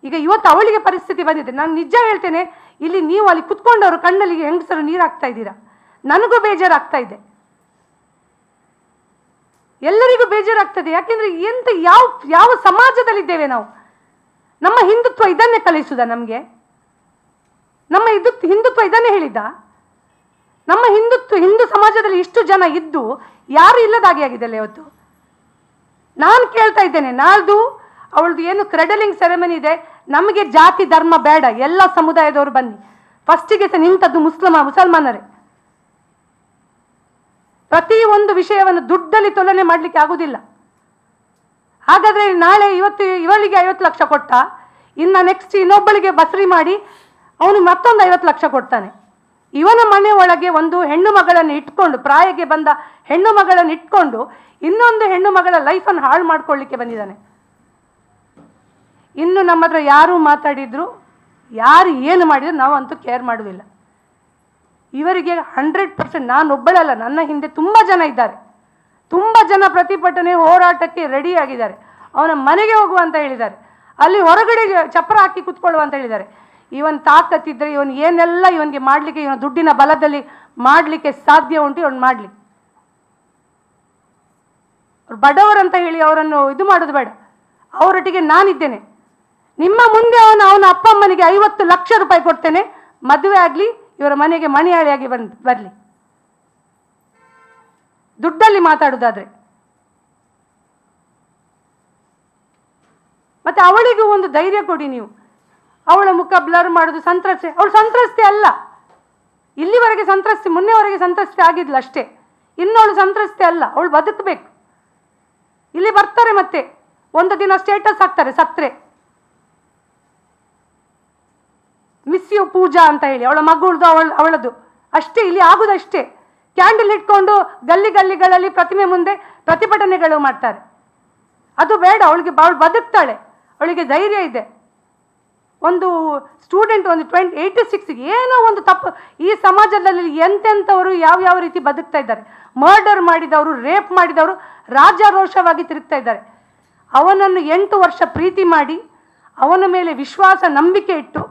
ಈಗ ಇವತ್ತು ಅವಳಿಗೆ ಪರಿಸ್ಥಿತಿ ಬಂದಿದೆ. ನಾನು ನಿಜ ಹೇಳ್ತೇನೆ, ಇಲ್ಲಿ ನೀವು ಅಲ್ಲಿ ಕುತ್ಕೊಂಡವರು ಕಣ್ಣಲ್ಲಿ ಹೆಂಗಸರು ನೀರು ಹಾಕ್ತಾ ಇದ್ದೀರಾ. ನನಗೂ ಬೇಜಾರಾಗ್ತಾ ಇದೆ, ಎಲ್ಲರಿಗೂ ಬೇಜಾರಾಗ್ತದೆ. ಯಾಕೆಂದ್ರೆ ಎಂತ ಯಾವ ಸಮಾಜದಲ್ಲಿದ್ದೇವೆ ನಾವು? ನಮ್ಮ ಹಿಂದುತ್ವ ಇದನ್ನೇ ಕಲಿಸುದ ನಮಗೆ? ನಮ್ಮ ಹಿಂದುತ್ವ ಇದನ್ನೇ ಹೇಳಿದ್ದ? ನಮ್ಮ ಹಿಂದೂ ಸಮಾಜದಲ್ಲಿ ಇಷ್ಟು ಜನ ಇದ್ದು ಯಾರು ಇಲ್ಲದಾಗಿ ಆಗಿದೆ ಇವತ್ತು. ನಾನು ಕೇಳ್ತಾ ಇದ್ದೇನೆ, ನಾಳ್ದು ಅವಳದು ಏನು ಕ್ರೆಡಲಿಂಗ್ ಸೆರೆಮನಿ ಇದೆ, ನಮಗೆ ಜಾತಿ ಧರ್ಮ ಬೇಡ, ಎಲ್ಲ ಸಮುದಾಯದವರು ಬನ್ನಿ. ಫಸ್ಟಿಗೆ ನಿಂತದ್ದು ಮುಸಲ್ಮಾನರೇ. ಪ್ರತಿ ಒಂದು ವಿಷಯವನ್ನು ದುಡ್ಡಲ್ಲಿ ತುಲನೆ ಮಾಡಲಿಕ್ಕೆ ಆಗುದಿಲ್ಲ. ಹಾಗಾದ್ರೆ ನಾಳೆ ಇವಳಿಗೆ 50 ಲಕ್ಷ ಕೊಟ್ಟ, ಇನ್ನು ನೆಕ್ಸ್ಟ್ ಇನ್ನೊಬ್ಬಳಿಗೆ ಬಸರಿ ಮಾಡಿ ಅವನು ಮತ್ತೊಂದು 50 ಲಕ್ಷ ಕೊಡ್ತಾನೆ. ಇವನ ಮನೆ ಒಳಗೆ ಒಂದು ಹೆಣ್ಣು ಮಗಳನ್ನು ಇಟ್ಕೊಂಡು, ಪ್ರಾಯಕ್ಕೆ ಬಂದ ಹೆಣ್ಣು ಮಗಳನ್ನು ಇಟ್ಕೊಂಡು ಇನ್ನೊಂದು ಹೆಣ್ಣು ಮಗಳ ಲೈಫನ್ನು ಹಾಳು ಮಾಡ್ಕೊಳ್ಳಿಕ್ಕೆ ಬಂದಿದ್ದಾನೆ. ಇನ್ನು ನಮ್ಮ ಹತ್ರ ಯಾರು ಮಾತಾಡಿದ್ರು, ಯಾರು ಏನು ಮಾಡಿದ್ರು ನಾವಂತೂ ಕೇರ್ ಮಾಡುವುದಿಲ್ಲ. ಇವರಿಗೆ 100%, ನಾನೊಬ್ಬಳಲ್ಲ, ನನ್ನ ಹಿಂದೆ ತುಂಬ ಜನ ಇದ್ದಾರೆ. ತುಂಬ ಜನ ಪ್ರತಿಭಟನೆ ಹೋರಾಟಕ್ಕೆ ರೆಡಿ ಆಗಿದ್ದಾರೆ. ಅವನ ಮನೆಗೆ ಹೋಗುವ ಅಂತ ಹೇಳಿದ್ದಾರೆ, ಅಲ್ಲಿ ಹೊರಗಡೆ ಚಪ್ರ ಹಾಕಿ ಕುತ್ಕೊಳ್ಳುವ ಅಂತ ಹೇಳಿದ್ದಾರೆ. ಇವನ್ ತಾಕತ್ತಿದ್ರೆ ಇವನ್ ಏನೆಲ್ಲ ಇವನಿಗೆ ಮಾಡಲಿಕ್ಕೆ, ಇವನ ದುಡ್ಡಿನ ಬಲದಲ್ಲಿ ಮಾಡಲಿಕ್ಕೆ ಸಾಧ್ಯ ಉಂಟು, ಇವನು ಮಾಡಲಿ. ಬಡವರಂತ ಹೇಳಿ ಅವರನ್ನು ಇದು ಮಾಡೋದು ಬೇಡ. ಅವರೊಟ್ಟಿಗೆ ನಾನಿದ್ದೇನೆ. ನಿಮ್ಮ ಮುಂದೆ ಅವನ ಅಪ್ಪ ಅಮ್ಮನಿಗೆ 50 ಲಕ್ಷ ರೂಪಾಯಿ ಕೊಡ್ತೇನೆ, ಮದುವೆ ಆಗಲಿ, ಇವರ ಮನೆಗೆ ಮಣಿಯಾಳಿಯಾಗಿ ಬರಲಿ. ದುಡ್ಡಲ್ಲಿ ಮಾತಾಡುವುದಾದ್ರೆ. ಮತ್ತೆ ಅವಳಿಗೂ ಒಂದು ಧೈರ್ಯ ಕೊಡಿ ನೀವು. ಅವಳ ಮುಖ ಬ್ಲರ್ ಮಾಡೋದು ಸಂತ್ರಸ್ತೆ. ಅವಳು ಸಂತ್ರಸ್ತೆ ಅಲ್ಲ, ಇಲ್ಲಿವರೆಗೆ ಸಂತ್ರಸ್ತೆ, ಮೊನ್ನೆವರೆಗೆ ಸಂತ್ರಸ್ತೆ ಆಗಿದ್ಲು ಅಷ್ಟೇ. ಇನ್ನವಳು ಸಂತ್ರಸ್ತೆ ಅಲ್ಲ, ಅವಳು ಬದುಕಬೇಕು. ಇಲ್ಲಿ ಬರ್ತಾರೆ, ಮತ್ತೆ ಒಂದು ದಿನ ಸ್ಟೇಟಸ್ ಹಾಕ್ತಾರೆ ಸತ್ರೆ, ಮಿಸ್ ಯು ಪೂಜಾ ಅಂತ ಹೇಳಿ, ಅವಳ ಮಗುಳ್ದು ಅವಳದು ಅಷ್ಟೇ. ಇಲ್ಲಿ ಆಗುದಷ್ಟೇ. ಕ್ಯಾಂಡಲ್ ಇಟ್ಕೊಂಡು ಗಲ್ಲಿಗಳಲ್ಲಿ ಪ್ರತಿಮೆ ಮುಂದೆ ಪ್ರತಿಭಟನೆಗಳು ಮಾಡ್ತಾರೆ. ಅದು ಬೇಡ. ಅವಳು ಬದುಕ್ತಾಳೆ, ಅವಳಿಗೆ ಧೈರ್ಯ ಇದೆ. ಒಂದು ಸ್ಟೂಡೆಂಟ್ ಒಂದು 86 ಏನೋ ಒಂದು ತಪ್ಪು. ಈ ಸಮಾಜದಲ್ಲಿ ಎಂತೆಂಥವರು ಯಾವ ರೀತಿ ಬದುಕ್ತಾ ಇದ್ದಾರೆ. ಮರ್ಡರ್ ಮಾಡಿದವರು, ರೇಪ್ ಮಾಡಿದವರು ರಾಜಾರೋಷವಾಗಿ ತಿರುಗ್ತಾ ಇದ್ದಾರೆ. ಅವನನ್ನು 8 ವರ್ಷ ಪ್ರೀತಿ ಮಾಡಿ ಅವನ ಮೇಲೆ ವಿಶ್ವಾಸ ನಂಬಿಕೆ ಇಟ್ಟು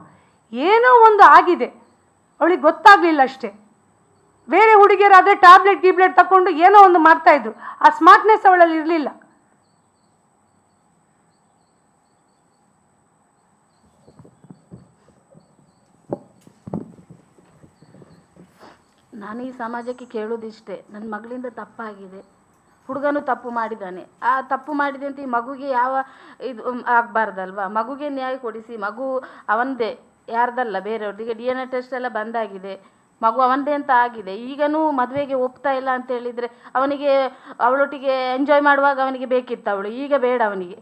ಏನೋ ಒಂದು ಆಗಿದೆ, ಅವಳಿಗೆ ಗೊತ್ತಾಗ್ಲಿಲ್ಲ ಅಷ್ಟೇ. ಬೇರೆ ಹುಡುಗಿಯರಾದ್ರೆ ಟ್ಯಾಬ್ಲೆಟ್ ತಕೊಂಡು ಏನೋ ಒಂದು ಮಾಡ್ತಾ ಇದ್ರು. ಆ ಸ್ಮಾರ್ಟ್ನೆಸ್ ಅವಳಲ್ಲಿ ಇರಲಿಲ್ಲ. ನಾನು ಈ ಸಮಾಜಕ್ಕೆ ಕೇಳೋದಿಷ್ಟೇ, ನನ್ನ ಮಗಳಿಂದ ತಪ್ಪಾಗಿದೆ, ಹುಡುಗನು ತಪ್ಪು ಮಾಡಿದ್ದಾನೆ. ಆ ತಪ್ಪು ಮಾಡಿದೆ ಅಂತ ಈ ಮಗುಗೆ ಯಾವ ಇದು ಆಗಬಾರ್ದಲ್ವಾ? ಮಗುಗೆ ನ್ಯಾಯ ಕೊಡಿಸಿ. ಮಗು ಅವಂದೇ, ಯಾರ್ದಲ್ಲ, ಬೇರೆಯವ್ರದ್ದು. DNA ಟೆಸ್ಟ್ ಎಲ್ಲ ಬಂದಾಗಿದೆ, ಮಗು ಅವನದೇ ಅಂತ ಆಗಿದೆ. ಈಗನೂ ಮದುವೆಗೆ ಒಪ್ತಾ ಇಲ್ಲ ಅಂತ ಹೇಳಿದರೆ ಅವನಿಗೆ ಅವಳೊಟ್ಟಿಗೆ ಎಂಜಾಯ್ ಮಾಡುವಾಗ ಅವನಿಗೆ ಬೇಕಿತ್ತು ಅವಳು, ಈಗ ಬೇಡ ಅವನಿಗೆ.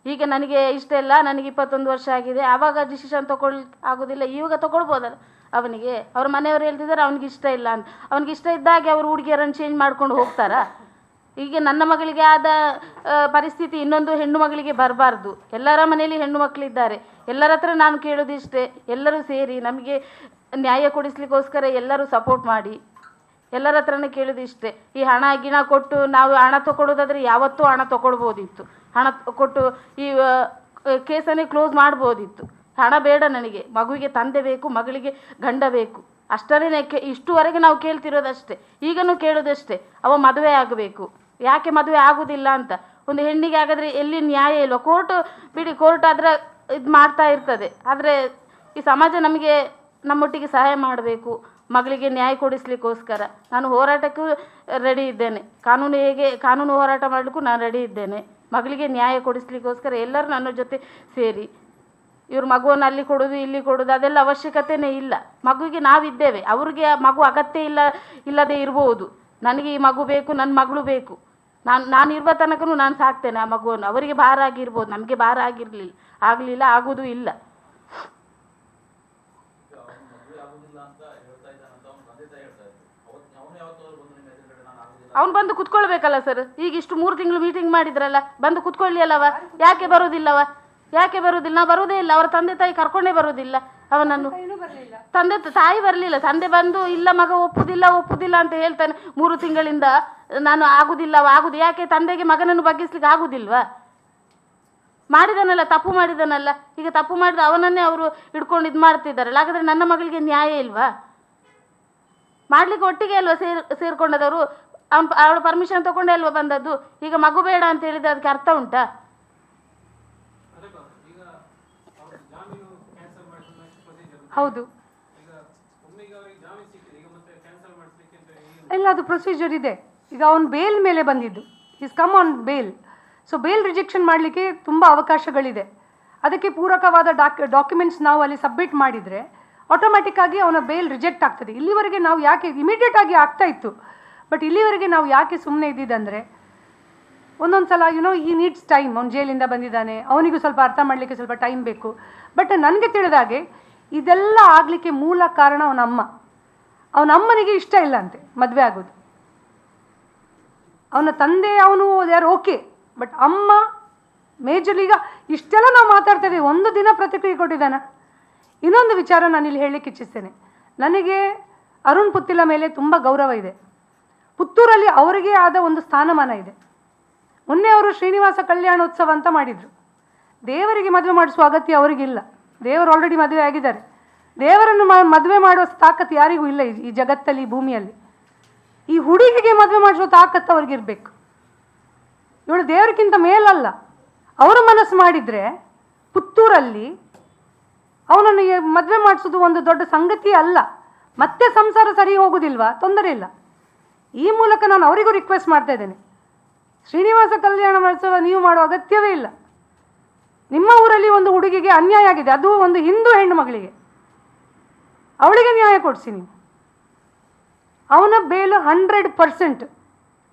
ಈಗ ನನಗೆ ಇಷ್ಟ ಇಲ್ಲ, ನನಗೆ 21 ವರ್ಷ ಆಗಿದೆ, ಆವಾಗ ಡಿಸಿಷನ್ ತಗೊಳ್ಲಿಕ್ಕೆ ಆಗೋದಿಲ್ಲ, ಇವಾಗ ತಗೊಳ್ಬೋದಲ್ಲ ಅವನಿಗೆ. ಅವ್ರ ಮನೆಯವರು ಹೇಳ್ತಿದ್ದಾರೆ ಅವನಿಗೆ ಇಷ್ಟ ಇಲ್ಲ ಅಂತ. ಅವನಿಗೆ ಇಷ್ಟ ಇದ್ದಾಗೆ ಅವರು ಹುಡುಗಿಯರನ್ನು ಚೇಂಜ್ ಮಾಡ್ಕೊಂಡು ಹೋಗ್ತಾರಾ? ಈಗ ನನ್ನ ಮಗಳಿಗೆ ಆದ ಪರಿಸ್ಥಿತಿ ಇನ್ನೊಂದು ಹೆಣ್ಣು ಮಗಳಿಗೆ ಬರಬಾರ್ದು. ಎಲ್ಲರ ಮನೆಯಲ್ಲಿ ಹೆಣ್ಣು ಮಕ್ಕಳಿದ್ದಾರೆ. ಎಲ್ಲರ ಹತ್ರ ನಾನು ಕೇಳೋದಿಷ್ಟೇ, ಎಲ್ಲರೂ ಸೇರಿ ನಮಗೆ ನ್ಯಾಯ ಕೊಡಿಸ್ಲಿಕ್ಕೋಸ್ಕರ ಎಲ್ಲರೂ ಸಪೋರ್ಟ್ ಮಾಡಿ. ಎಲ್ಲರ ಹತ್ರನೇ ಕೇಳೋದಿಷ್ಟೇ. ಈ ಹಣ ಗಿಣ ಕೊಟ್ಟು ನಾವು ಹಣ ತಗೊಳ್ಳೋದಾದ್ರೆ ಯಾವತ್ತೂ ಹಣ ತಗೊಳ್ಬೋದಿತ್ತು. ಹಣ ಕೊಟ್ಟು ಈ ಕೇಸನ್ನೇ ಕ್ಲೋಸ್ ಮಾಡ್ಬೋದಿತ್ತು. ಹಣ ಬೇಡ ನನಗೆ, ಮಗುವಿಗೆ ತಂದೆ ಬೇಕು, ಮಗಳಿಗೆ ಗಂಡ ಬೇಕು, ಅಷ್ಟರೇ ಇಷ್ಟುವರೆಗೆ ನಾವು ಕೇಳ್ತಿರೋದಷ್ಟೇ. ಈಗನೂ ಕೇಳೋದಷ್ಟೇ, ಅವ ಮದುವೆ ಆಗಬೇಕು. ಯಾಕೆ ಮದುವೆ ಆಗೋದಿಲ್ಲ ಅಂತ ಒಂದು ಹೆಣ್ಣಿಗೆ ಆಗಿದ್ರೆ ಎಲ್ಲಿ ನ್ಯಾಯ ಇಲ್ವ? ಕೋರ್ಟ್ ಬಿಡಿ, ಕೋರ್ಟ್ ಆದರೆ ಇದು ಮಾಡ್ತಾ ಇರ್ತದೆ. ಆದರೆ ಈ ಸಮಾಜ ನಮಗೆ ನಮ್ಮೊಟ್ಟಿಗೆ ಸಹಾಯ ಮಾಡಬೇಕು, ಮಗಳಿಗೆ ನ್ಯಾಯ ಕೊಡಿಸ್ಲಿಕ್ಕೋಸ್ಕರ ನಾನು ಹೋರಾಟಕ್ಕೂ ರೆಡಿ ಇದ್ದೇನೆ. ಕಾನೂನು ಹೋರಾಟ ಮಾಡಲಿಕ್ಕೂ ನಾನು ರೆಡಿ ಇದ್ದೇನೆ. ಮಗಳಿಗೆ ನ್ಯಾಯ ಕೊಡಿಸ್ಲಿಕ್ಕೋಸ್ಕರ ಎಲ್ಲರೂ ನನ್ನ ಜೊತೆ ಸೇರಿ ಇವ್ರ ಮಗುವನ್ನು ಅಲ್ಲಿ ಕೊಡೋದು ಇಲ್ಲಿ ಕೊಡೋದು ಅದೆಲ್ಲ ಅವಶ್ಯಕತೆಯೇ ಇಲ್ಲ. ಮಗುವಿಗೆ ನಾವಿದ್ದೇವೆ. ಅವ್ರಿಗೆ ಮಗು ಅಗತ್ಯ ಇಲ್ಲದೆ ಇರ್ಬೋದು. ನನಗೆ ಈ ಮಗು ಬೇಕು, ನನ್ನ ಮಗಳು ಬೇಕು. ನಾನು ಇರುವ ತನಕನೂ ನಾನು ಸಾಕ್ತೇನೆ ಆ ಮಗುವನ್ನು. ಅವರಿಗೆ ಭಾರ ಆಗಿರ್ಬೋದು, ನಮಗೆ ಭಾರ ಆಗಲಿಲ್ಲ, ಆಗೋದು ಇಲ್ಲ. ಅವ್ನು ಬಂದು ಕುತ್ಕೊಳ್ಬೇಕಲ್ಲ ಸರ್. ಈಗ ಇಷ್ಟು 3 ತಿಂಗಳು ಮೀಟಿಂಗ್ ಮಾಡಿದ್ರಲ್ಲ, ಬಂದು ಕುತ್ಕೊಳ್ಳಿ ಅಲ್ಲವ. ಯಾಕೆ ಬರೋದಿಲ್ಲ? ನಾವು ಬರೋದೇ ಇಲ್ಲ. ಅವರ ತಂದೆ ತಾಯಿ ಕರ್ಕೊಂಡೇ ಬರೋದಿಲ್ಲ ಅವನನ್ನು. ತಾಯಿ ಬರಲಿಲ್ಲ. ತಂದೆ ಬಂದು ಇಲ್ಲ ಮಗ ಒಪ್ಪುದಿಲ್ಲ ಅಂತ ಹೇಳ್ತಾನೆ 3 ತಿಂಗಳಿಂದ. ನಾನು ಆಗುದು ಯಾಕೆ? ತಂದೆಗೆ ಮಗನನ್ನು ಬಗ್ಗಿಸ್ಲಿಕ್ಕೆ ಆಗುದಿಲ್ವಾ? ಮಾಡಿದನಲ್ಲ, ತಪ್ಪು ಮಾಡಿದನಲ್ಲ. ಈಗ ತಪ್ಪು ಮಾಡಿದ ಅವನನ್ನೇ ಅವರು ಹಿಡ್ಕೊಂಡು ಇದು ಮಾಡ್ತಿದ್ದಾರಲ್ಲ. ಹಾಗಾದ್ರೆ ನನ್ನ ಮಗಳಿಗೆ ನ್ಯಾಯ ಇಲ್ವಾ? ಮಾಡ್ಲಿಕ್ಕೆ ಒಟ್ಟಿಗೆ ಅಲ್ವಾ ಸೇರ್ಕೊಂಡದವರು? ಅವಳು ಪರ್ಮಿಷನ್ ತಗೊಂಡೇ ಅಲ್ವಾ ಬಂದದ್ದು? ಈಗ ಮಗು ಬೇಡ ಅಂತ ಹೇಳಿದ್ರೆ ಅದಕ್ಕೆ ಅರ್ಥ ಉಂಟಾ? ಹೌದು, ಇಲ್ಲ, ಅದು ಪ್ರೊಸೀಜರ್ ಇದೆ. ಈಗ ಅವನು ಬೇಲ್ ಮೇಲೆ ಬಂದಿದ್ದು, is come on bail. So bail rejection ಮಾಡಲಿಕ್ಕೆ ತುಂಬ ಅವಕಾಶಗಳಿದೆ. ಅದಕ್ಕೆ ಪೂರಕವಾದ ಡಾಕ್ಯುಮೆಂಟ್ಸ್ ನಾವು ಅಲ್ಲಿ ಸಬ್ಮಿಟ್ ಮಾಡಿದರೆ ಆಟೋಮ್ಯಾಟಿಕ್ ಆಗಿ ಅವನ ಬೇಲ್ ರಿಜೆಕ್ಟ್ ಆಗ್ತದೆ. ಇಲ್ಲಿವರೆಗೆ ನಾವು ಯಾಕೆ ಇಮಿಡಿಯೇಟ್ ಆಗಿ ಆಗ್ತಾ ಇತ್ತು, ಬಟ್ ಇಲ್ಲಿವರೆಗೆ ನಾವು ಯಾಕೆ ಸುಮ್ಮನೆ ಇದ್ದಿದ್ದಂದರೆ ಒಂದೊಂದು ಸಲ ಈ ನೀಡ್ಸ್ ಟೈಮ್. ಅವ್ನು ಜೈಲಿಂದ ಬಂದಿದ್ದಾನೆ, ಅವನಿಗೂ ಸ್ವಲ್ಪ ಅರ್ಥ ಮಾಡಲಿಕ್ಕೆ ಸ್ವಲ್ಪ ಟೈಮ್ ಬೇಕು. ಬಟ್ ನನಗೆ ತಿಳಿದಾಗೆ ಇದೆಲ್ಲ ಆಗಲಿಕ್ಕೆ ಮೂಲ ಕಾರಣ ಅವನ ಅಮ್ಮನಿಗೆ ಇಷ್ಟ ಇಲ್ಲ ಅಂತೆ ಮದುವೆ ಆಗೋದು. ಅವನ ತಂದೆ ಅವನು ಯಾರು ಓಕೆ, ಬಟ್ ಅಮ್ಮ ಮೇಜರ್ಲಿ. ಈಗ ಇಷ್ಟೆಲ್ಲ ನಾವು ಮಾತಾಡ್ತಾ ಇದ್ದೀವಿ, ಒಂದು ದಿನ ಪ್ರತಿಕ್ರಿಯೆ ಕೊಟ್ಟಿದ್ದಾನ? ಇನ್ನೊಂದು ವಿಚಾರ ನಾನಿಲ್ಲಿ ಹೇಳಲಿಕ್ಕೆ ಇಚ್ಛಿಸ್ತೇನೆ. ನನಗೆ ಅರುಣ್ ಪುತ್ತಿಲ ಮೇಲೆ ತುಂಬ ಗೌರವ ಇದೆ. ಪುತ್ತೂರಲ್ಲಿ ಅವರಿಗೆ ಆದ ಒಂದು ಸ್ಥಾನಮಾನ ಇದೆ. ಮೊನ್ನೆ ಅವರು ಶ್ರೀನಿವಾಸ ಕಲ್ಯಾಣೋತ್ಸವ ಅಂತ ಮಾಡಿದರು. ದೇವರಿಗೆ ಮದುವೆ ಮಾಡಿಸುವ ಅಗತ್ಯ ಅವರಿಗಿಲ್ಲ. ದೇವರು ಆಲ್ರೆಡಿ ಮದುವೆ ಆಗಿದ್ದಾರೆ. ದೇವರನ್ನು ಮದುವೆ ಮಾಡುವ ತಾಕತ್ತು ಯಾರಿಗೂ ಇಲ್ಲ ಈ ಜಗತ್ತಲ್ಲಿ, ಈ ಭೂಮಿಯಲ್ಲಿ. ಈ ಹುಡುಗಿಗೆ ಮದುವೆ ಮಾಡಿಸುವ ತಾಕತ್ತು ಅವ್ರಿಗಿರ್ಬೇಕು. ಇವಳು ದೇವರಿಗಿಂತ ಮೇಲಲ್ಲ. ಅವರು ಮನಸ್ಸು ಮಾಡಿದರೆ ಪುತ್ತೂರಲ್ಲಿ ಅವನನ್ನು ಮದುವೆ ಮಾಡಿಸೋದು ಒಂದು ದೊಡ್ಡ ಸಂಗತಿ ಅಲ್ಲ. ಮತ್ತೆ ಸಂಸಾರ ಸರಿ ಹೋಗುದಿಲ್ವಾ? ತೊಂದರೆ ಇಲ್ಲ. ಈ ಮೂಲಕ ನಾನು ಅವರಿಗೂ ರಿಕ್ವೆಸ್ಟ್ ಮಾಡ್ತಾ ಇದ್ದೇನೆ, ಶ್ರೀನಿವಾಸ ಕಲ್ಯಾಣ ಮಹೋತ್ಸವ ನೀವು ಮಾಡುವ ಅಗತ್ಯವೇ ಇಲ್ಲ. ನಿಮ್ಮ ಊರಲ್ಲಿ ಒಂದು ಹುಡುಗಿಗೆ ಅನ್ಯಾಯ ಆಗಿದೆ, ಅದು ಒಂದು ಹಿಂದೂ ಹೆಣ್ಣು ಮಗಳಿಗೆ. ಅವಳಿಗೆ ನ್ಯಾಯ ಕೊಡಿಸಿ ನೀವು. ಅವನ ಬೇಲು 100%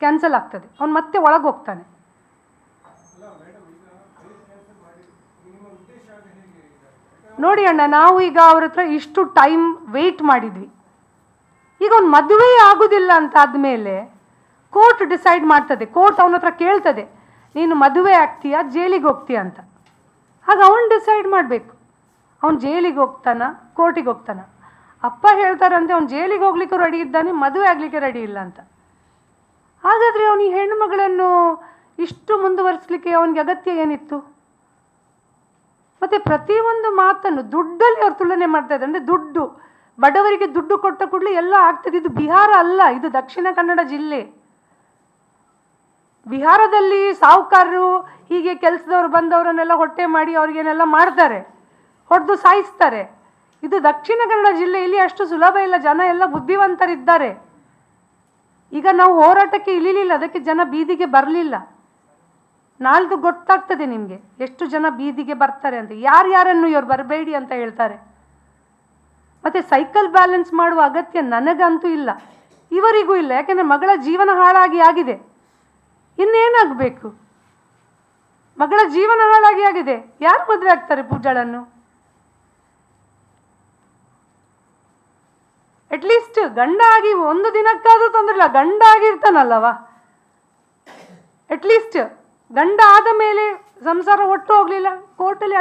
ಕ್ಯಾನ್ಸಲ್ ಆಗ್ತದೆ. ಅವನು ಮತ್ತೆ ಒಳಗೆ ಹೋಗ್ತಾನೆ. ನೋಡಿ ಅಣ್ಣ, ನಾವು ಈಗ ಅವ್ರ ಹತ್ರ ಇಷ್ಟು ಟೈಮ್ ವೆಯ್ಟ್ ಮಾಡಿದ್ವಿ. ಈಗ ಅವ್ನು ಮದುವೆ ಆಗುದಿಲ್ಲ ಅಂತ ಆದಮೇಲೆ ಕೋರ್ಟ್ ಡಿಸೈಡ್ ಮಾಡ್ತದೆ. ಕೋರ್ಟ್ ಅವನ ಹತ್ರ ಕೇಳ್ತದೆ, ನೀನು ಮದುವೆ ಆಗ್ತೀಯಾ ಜೈಲಿಗೆ ಹೋಗ್ತೀಯಾ ಅಂತ. ಆಗ ಅವನು ಡಿಸೈಡ್ ಮಾಡಬೇಕು, ಅವನು ಜೈಲಿಗೆ ಹೋಗ್ತಾನ ಕೋರ್ಟಿಗೆ ಹೋಗ್ತಾನ. ಅಪ್ಪ ಹೇಳ್ತಾರಂತೆ ಅವ್ನು ಜೈಲಿಗೆ ಹೋಗ್ಲಿಕ್ಕೂ ರೆಡಿ ಇದ್ದಾನೆ, ಮದುವೆ ಆಗಲಿಕ್ಕೆ ರೆಡಿ ಇಲ್ಲ ಅಂತ. ಹಾಗಾದರೆ ಅವನು ಈ ಹೆಣ್ಣು ಮಗಳನ್ನು ಇಷ್ಟು ಮುಂದುವರಿಸಲಿಕ್ಕೆ ಅವನಿಗೆ ಅಗತ್ಯ ಏನಿತ್ತು? ಮತ್ತು ಪ್ರತಿಯೊಂದು ಮಾತನ್ನು ದುಡ್ಡಲ್ಲಿ ಅವ್ರು ತುಲನೆ ಮಾಡ್ತಾ ಇದ್ದಾರೆ. ಅಂದರೆ ದುಡ್ಡು, ಬಡವರಿಗೆ ದುಡ್ಡು ಕೊಟ್ಟ ಕೂಡಲೇ ಎಲ್ಲ ಆಗ್ತದೆ. ಇದು ಬಿಹಾರ ಅಲ್ಲ, ಇದು ದಕ್ಷಿಣ ಕನ್ನಡ ಜಿಲ್ಲೆ. ಬಿಹಾರದಲ್ಲಿ ಸಾಹುಕಾರರು ಹೀಗೆ ಕೆಲಸದವ್ರು ಬಂದವರನ್ನೆಲ್ಲ ಹೊಟ್ಟೆ ಮಾಡಿ ಅವ್ರಿಗೇನೆಲ್ಲ ಮಾಡ್ತಾರೆ, ಹೊಡೆದು ಸಾಯಿಸ್ತಾರೆ. ಇದು ದಕ್ಷಿಣ ಕನ್ನಡ ಜಿಲ್ಲೆಯಲ್ಲಿ ಅಷ್ಟು ಸುಲಭ ಇಲ್ಲ. ಜನ ಎಲ್ಲ ಬುದ್ಧಿವಂತರಿದ್ದಾರೆ. ಈಗ ನಾವು ಹೋರಾಟಕ್ಕೆ ಇಳಿಲಿಲ್ಲ, ಅದಕ್ಕೆ ಜನ ಬೀದಿಗೆ ಬರಲಿಲ್ಲ. ನಾಳ್ದು ಗೊತ್ತಾಗ್ತದೆ ನಿಮಗೆ ಎಷ್ಟು ಜನ ಬೀದಿಗೆ ಬರ್ತಾರೆ ಅಂತ. ಯಾರ್ಯಾರನ್ನು ಇವ್ರು ಬರಬೇಡಿ ಅಂತ ಹೇಳ್ತಾರೆ. ಮತ್ತು ಸೈಕಲ್ ಬ್ಯಾಲೆನ್ಸ್ ಮಾಡುವ ಅಗತ್ಯ ನನಗಂತೂ ಇಲ್ಲ, ಇವರಿಗೂ ಇಲ್ಲ. ಯಾಕೆಂದರೆ ಮಗಳ ಜೀವನ ಹಾಳಾಗಿ ಆಗಿದೆ, ಇನ್ನೇನಾಗಬೇಕು? ಮಗಳ ಜೀವನ ಹಾಳಾಗಿ ಆಗಿದೆ. ಯಾರು ಮದುವೆ ಆಗ್ತಾರೆ ಪೂಜಾಳನ್ನು? ಅಟ್ಲೀಸ್ಟ್ ಗಂಡ ಆಗಿ ಒಂದು ದಿನಕ್ಕಾದ್ರೂ ತೊಂದರೆ ಇಲ್ಲ, ಗಂಡ ಆಗಿರ್ತಾನಲ್ಲವ. ಅಟ್ಲೀಸ್ಟ್ ಗಂಡ ಆದ ಮೇಲೆ ಸಂಸಾರ ಒಟ್ಟು ಹೋಗ್ಲಿಲ್ಲ, ಕೋರ್ಟಲ್ಲಿ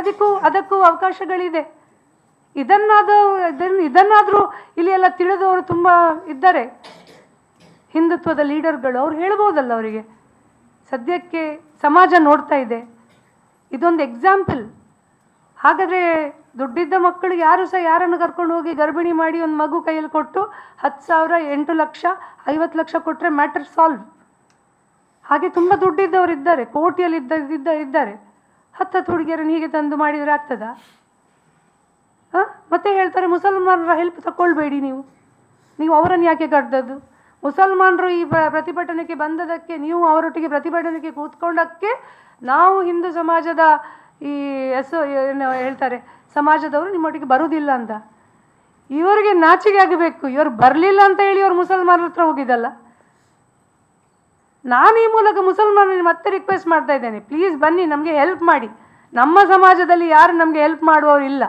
ಅದಕ್ಕೂ ಅವಕಾಶಗಳಿದೆ. ಇದನ್ನಾದರೂ ಇಲ್ಲಿ ಎಲ್ಲ ತಿಳಿದವರು ತುಂಬ ಇದ್ದಾರೆ, ಹಿಂದುತ್ವದ ಲೀಡರ್ಗಳು. ಅವ್ರು ಹೇಳ್ಬೋದಲ್ಲ ಅವರಿಗೆ. ಸದ್ಯಕ್ಕೆ ಸಮಾಜ ನೋಡ್ತಾ ಇದೆ, ಇದೊಂದು ಎಕ್ಸಾಂಪಲ್. ಹಾಗಾದರೆ ದುಡ್ಡಿದ್ದ ಮಕ್ಕಳಿಗೆ ಯಾರು ಸಹ ಯಾರನ್ನು ಕರ್ಕೊಂಡು ಹೋಗಿ ಗರ್ಭಿಣಿ ಮಾಡಿ ಒಂದು ಮಗು ಕೈಯಲ್ಲಿ ಕೊಟ್ಟು 10,000, 8 ಲಕ್ಷ, 50 ಲಕ್ಷ ಕೊಟ್ಟರೆ ಮ್ಯಾಟರ್ ಸಾಲ್ವ್. ಹಾಗೆ ತುಂಬ ದುಡ್ಡಿದ್ದವರು ಇದ್ದಾರೆ, ಕೋಟಿಯಲ್ಲಿ ಇದ್ದಾರೆ. 10 ಹುಡುಗಿಯರನ್ನು ಹೀಗೆ ತಂದು ಮಾಡಿದರೆ ಆಗ್ತದಾ? ಮತ್ತೆ ಹೇಳ್ತಾರೆ ಮುಸಲ್ಮಾನರ ಹೆಲ್ಪ್ ತಗೊಳ್ಬೇಡಿ ನೀವು. ನೀವು ಅವರನ್ನು ಯಾಕೆ ಕರೆದದ್ದು? ಮುಸಲ್ಮಾನರು ಈ ಪ್ರತಿಭಟನೆಗೆ ಬಂದದಕ್ಕೆ, ನೀವು ಅವರೊಟ್ಟಿಗೆ ಪ್ರತಿಭಟನೆಗೆ ಕೂತ್ಕೊಂಡಕ್ಕೆ ನಾವು ಹಿಂದೂ ಸಮಾಜದ ಈ ಏನು ಹೇಳ್ತಾರೆ ಸಮಾಜದವರು ನಿಮ್ಮೊಟ್ಟಿಗೆ ಬರುವುದಿಲ್ಲ ಅಂತ. ಇವರಿಗೆ ನಾಚಿಕೆ ಆಗಬೇಕು. ಇವರು ಬರಲಿಲ್ಲ ಅಂತ ಹೇಳಿ ಇವರು ಮುಸಲ್ಮಾನರ ಹತ್ರ ಹೋಗಿದ್ದಲ್ಲ. ನಾನು ಈ ಮೂಲಕ ಮುಸಲ್ಮಾನರಿಗೆ ಮತ್ತೆ ರಿಕ್ವೆಸ್ಟ್ ಮಾಡ್ತಾ ಇದ್ದೇನೆ, ಪ್ಲೀಸ್ ಬನ್ನಿ, ನಮಗೆ ಹೆಲ್ಪ್ ಮಾಡಿ. ನಮ್ಮ ಸಮಾಜದಲ್ಲಿ ಯಾರು ನಮಗೆ ಹೆಲ್ಪ್ ಮಾಡುವವರು ಇಲ್ಲ,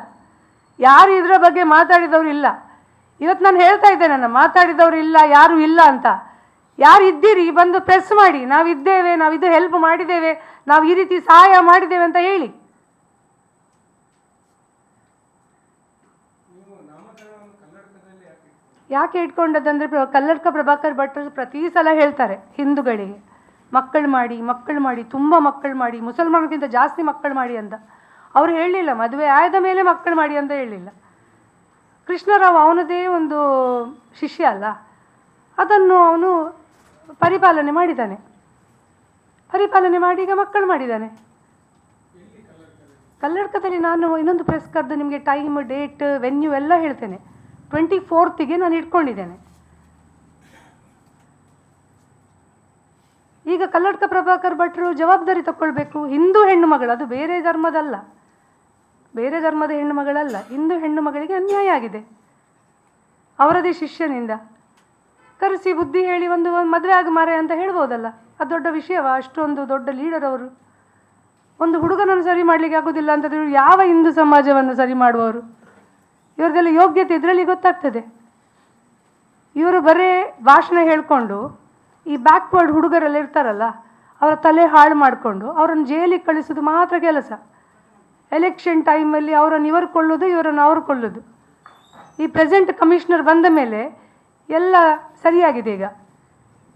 ಯಾರು ಇದರ ಬಗ್ಗೆ ಮಾತಾಡಿದವರು ಇಲ್ಲ. ಇವತ್ತು ನಾನು ಹೇಳ್ತಾ ಇದ್ದೇನೆ, ಮಾತಾಡಿದವರು ಇಲ್ಲ, ಯಾರು ಇಲ್ಲ ಅಂತ. ಯಾರು ಇದ್ದೀರಿ ಬಂದು ಪ್ರೆಸ್ ಮಾಡಿ, ನಾವಿದ್ದೇವೆ, ನಾವಿದು ಹೆಲ್ಪ್ ಮಾಡಿದ್ದೇವೆ, ನಾವು ಈ ರೀತಿ ಸಹಾಯ ಮಾಡಿದ್ದೇವೆ ಅಂತ ಹೇಳಿ. ಯಾಕೆ ಇಟ್ಕೊಂಡದಂದ್ರೆ ಕಲ್ಲಡ್ಕ ಪ್ರಭಾಕರ್ ಭಟ್ರು ಪ್ರತಿ ಸಲ ಹೇಳ್ತಾರೆ ಹಿಂದೂಗಳಿಗೆ ಮಕ್ಕಳು ಮಾಡಿ, ತುಂಬ ಮಕ್ಕಳು ಮಾಡಿ, ಮುಸಲ್ಮಾನರಿಗಿಂತ ಜಾಸ್ತಿ ಮಕ್ಕಳು ಮಾಡಿ ಅಂತ. ಅವ್ರು ಹೇಳಲಿಲ್ಲ ಮದುವೆ ಆದ ಮೇಲೆ ಮಕ್ಕಳು ಮಾಡಿ ಅಂತ ಹೇಳಲಿಲ್ಲ. ಕೃಷ್ಣರಾವ್ ಅವನದೇ ಒಂದು ಶಿಷ್ಯ ಅಲ್ಲ, ಅದನ್ನು ಅವನು ಪರಿಪಾಲನೆ ಮಾಡಿದ್ದಾನೆ. ಪರಿಪಾಲನೆ ಮಾಡಿ ಈಗ ಮಕ್ಕಳು ಮಾಡಿದ್ದಾನೆ. ಕಲ್ಲಡ್ಕದಲ್ಲಿ ನಾನು ಇನ್ನೊಂದು ಪ್ರೆಸ್ ಕರೆದು ನಿಮಗೆ ಟೈಮ್, ಡೇಟ್, ವೆನ್ಯೂ ಎಲ್ಲ ಹೇಳ್ತೇನೆ. 24ಗೆ ನಾನು ಇಟ್ಕೊಂಡಿದ್ದೇನೆ. ಈಗ ಕಲ್ಲಡ್ಕ ಪ್ರಭಾಕರ್ ಭಟ್ರು ಜವಾಬ್ದಾರಿ ತಗೊಳ್ಬೇಕು. ಹಿಂದೂ ಹೆಣ್ಣು ಮಗಳು, ಅದು ಬೇರೆ ಧರ್ಮದಲ್ಲ, ಬೇರೆ ಧರ್ಮದ ಹೆಣ್ಣು ಮಗಳಲ್ಲ, ಹಿಂದೂ ಹೆಣ್ಣು ಮಗಳಿಗೆ ಅನ್ಯಾಯ ಆಗಿದೆ ಅವರದೇ ಶಿಷ್ಯನಿಂದ. ಕರೆಸಿ ಬುದ್ಧಿ ಹೇಳಿ ಒಂದು ಮದುವೆ ಆಗ ಮಾರೆ ಅಂತ ಹೇಳ್ಬೋದಲ್ಲ. ಅದು ದೊಡ್ಡ ವಿಷಯವಾ? ಅಷ್ಟೊಂದು ದೊಡ್ಡ ಲೀಡರ್ ಅವರು. ಒಂದು ಹುಡುಗನನ್ನು ಸರಿ ಮಾಡಲಿಕ್ಕೆ ಆಗೋದಿಲ್ಲ ಅಂತಂದ್ರೆ ಯಾವ ಹಿಂದೂ ಸಮಾಜವನ್ನು ಸರಿ ಮಾಡುವವರು? ಇವ್ರದ್ದೆಲ್ಲ ಯೋಗ್ಯತೆ ಇದರಲ್ಲಿ ಗೊತ್ತಾಗ್ತದೆ. ಇವರು ಬರೇ ಭಾಷಣ ಹೇಳ್ಕೊಂಡು ಈ ಬ್ಯಾಕ್ವರ್ಡ್ ಹುಡುಗರೆಲ್ಲ ಇರ್ತಾರಲ್ಲ, ಅವರ ತಲೆ ಹಾಳು ಮಾಡಿಕೊಂಡು ಅವರನ್ನು ಜೈಲಿಗೆ ಕಳಿಸೋದು ಮಾತ್ರ ಕೆಲಸ. ಎಲೆಕ್ಷನ್ ಟೈಮಲ್ಲಿ ಅವರನ್ನು ಇವರು ಕೊಳ್ಳೋದು, ಇವರನ್ನು ಅವರು ಕೊಳ್ಳೋದು. ಈ ಪ್ರೆಸೆಂಟ್ ಕಮಿಷನರ್ ಬಂದ ಮೇಲೆ ಎಲ್ಲ ಸರಿಯಾಗಿದೆ. ಈಗ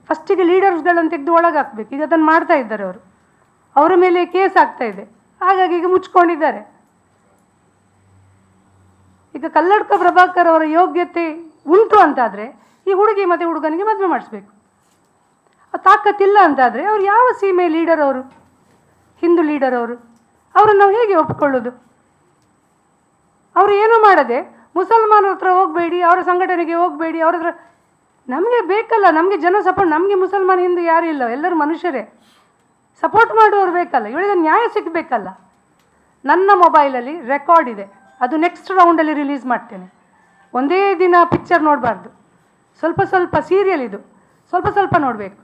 ಫಸ್ಟಿಗೆ ಲೀಡರ್ಸ್ಗಳನ್ನು ತೆಗೆದು ಒಳಗಾಕಬೇಕು. ಈಗ ಅದನ್ನು ಮಾಡ್ತಾ ಇದ್ದಾರೆ ಅವರು. ಅವರ ಮೇಲೆ ಕೇಸ್ ಆಗ್ತಾ ಇದೆ, ಹಾಗಾಗಿ ಈಗ ಮುಚ್ಕೊಂಡಿದ್ದಾರೆ. ಈಗ ಕಲ್ಲಡ್ಕ ಪ್ರಭಾಕರ್ ಅವರ ಯೋಗ್ಯತೆ ಉಂಟು ಅಂತಾದರೆ ಈ ಹುಡುಗಿ ಮತ್ತು ಹುಡುಗನಿಗೆ ಮದುವೆ ಮಾಡಿಸ್ಬೇಕು. ತಾಕತ್ತಿಲ್ಲ ಅಂತಾದರೆ ಅವ್ರು ಯಾವ ಸೀಮೆ ಲೀಡರ್ ಅವರು? ಹಿಂದೂ ಲೀಡರ್ ಅವರು. ಅವರನ್ನು ನಾವು ಹೇಗೆ ಒಪ್ಕೊಳ್ಳೋದು? ಅವರು ಏನೂ ಮಾಡದೆ ಮುಸಲ್ಮಾನರ ಹತ್ರ ಹೋಗಬೇಡಿ, ಅವರ ಸಂಘಟನೆಗೆ ಹೋಗಬೇಡಿ, ಅವ್ರ ಹತ್ರ. ನಮಗೆ ಬೇಕಲ್ಲ, ನಮಗೆ ಜನ ಸಪೋರ್ಟ್. ನಮಗೆ ಮುಸಲ್ಮಾನ ಹಿಂದೂ ಯಾರೂ ಇಲ್ಲ, ಎಲ್ಲರೂ ಮನುಷ್ಯರೇ. ಸಪೋರ್ಟ್ ಮಾಡುವವರು ಬೇಕಲ್ಲ, ಇವಳಿಗೆ ನ್ಯಾಯ ಸಿಗಬೇಕಲ್ಲ. ನನ್ನ ಮೊಬೈಲಲ್ಲಿ ರೆಕಾರ್ಡ್ ಇದೆ, ಅದು ನೆಕ್ಸ್ಟ್ ರೌಂಡಲ್ಲಿ ರಿಲೀಸ್ ಮಾಡ್ತೇನೆ. ಒಂದೇ ದಿನ ಪಿಕ್ಚರ್ ನೋಡಬಾರ್ದು, ಸ್ವಲ್ಪ ಸ್ವಲ್ಪ ಸೀರಿಯಲ್ ಇದು, ಸ್ವಲ್ಪ ಸ್ವಲ್ಪ ನೋಡಬೇಕು.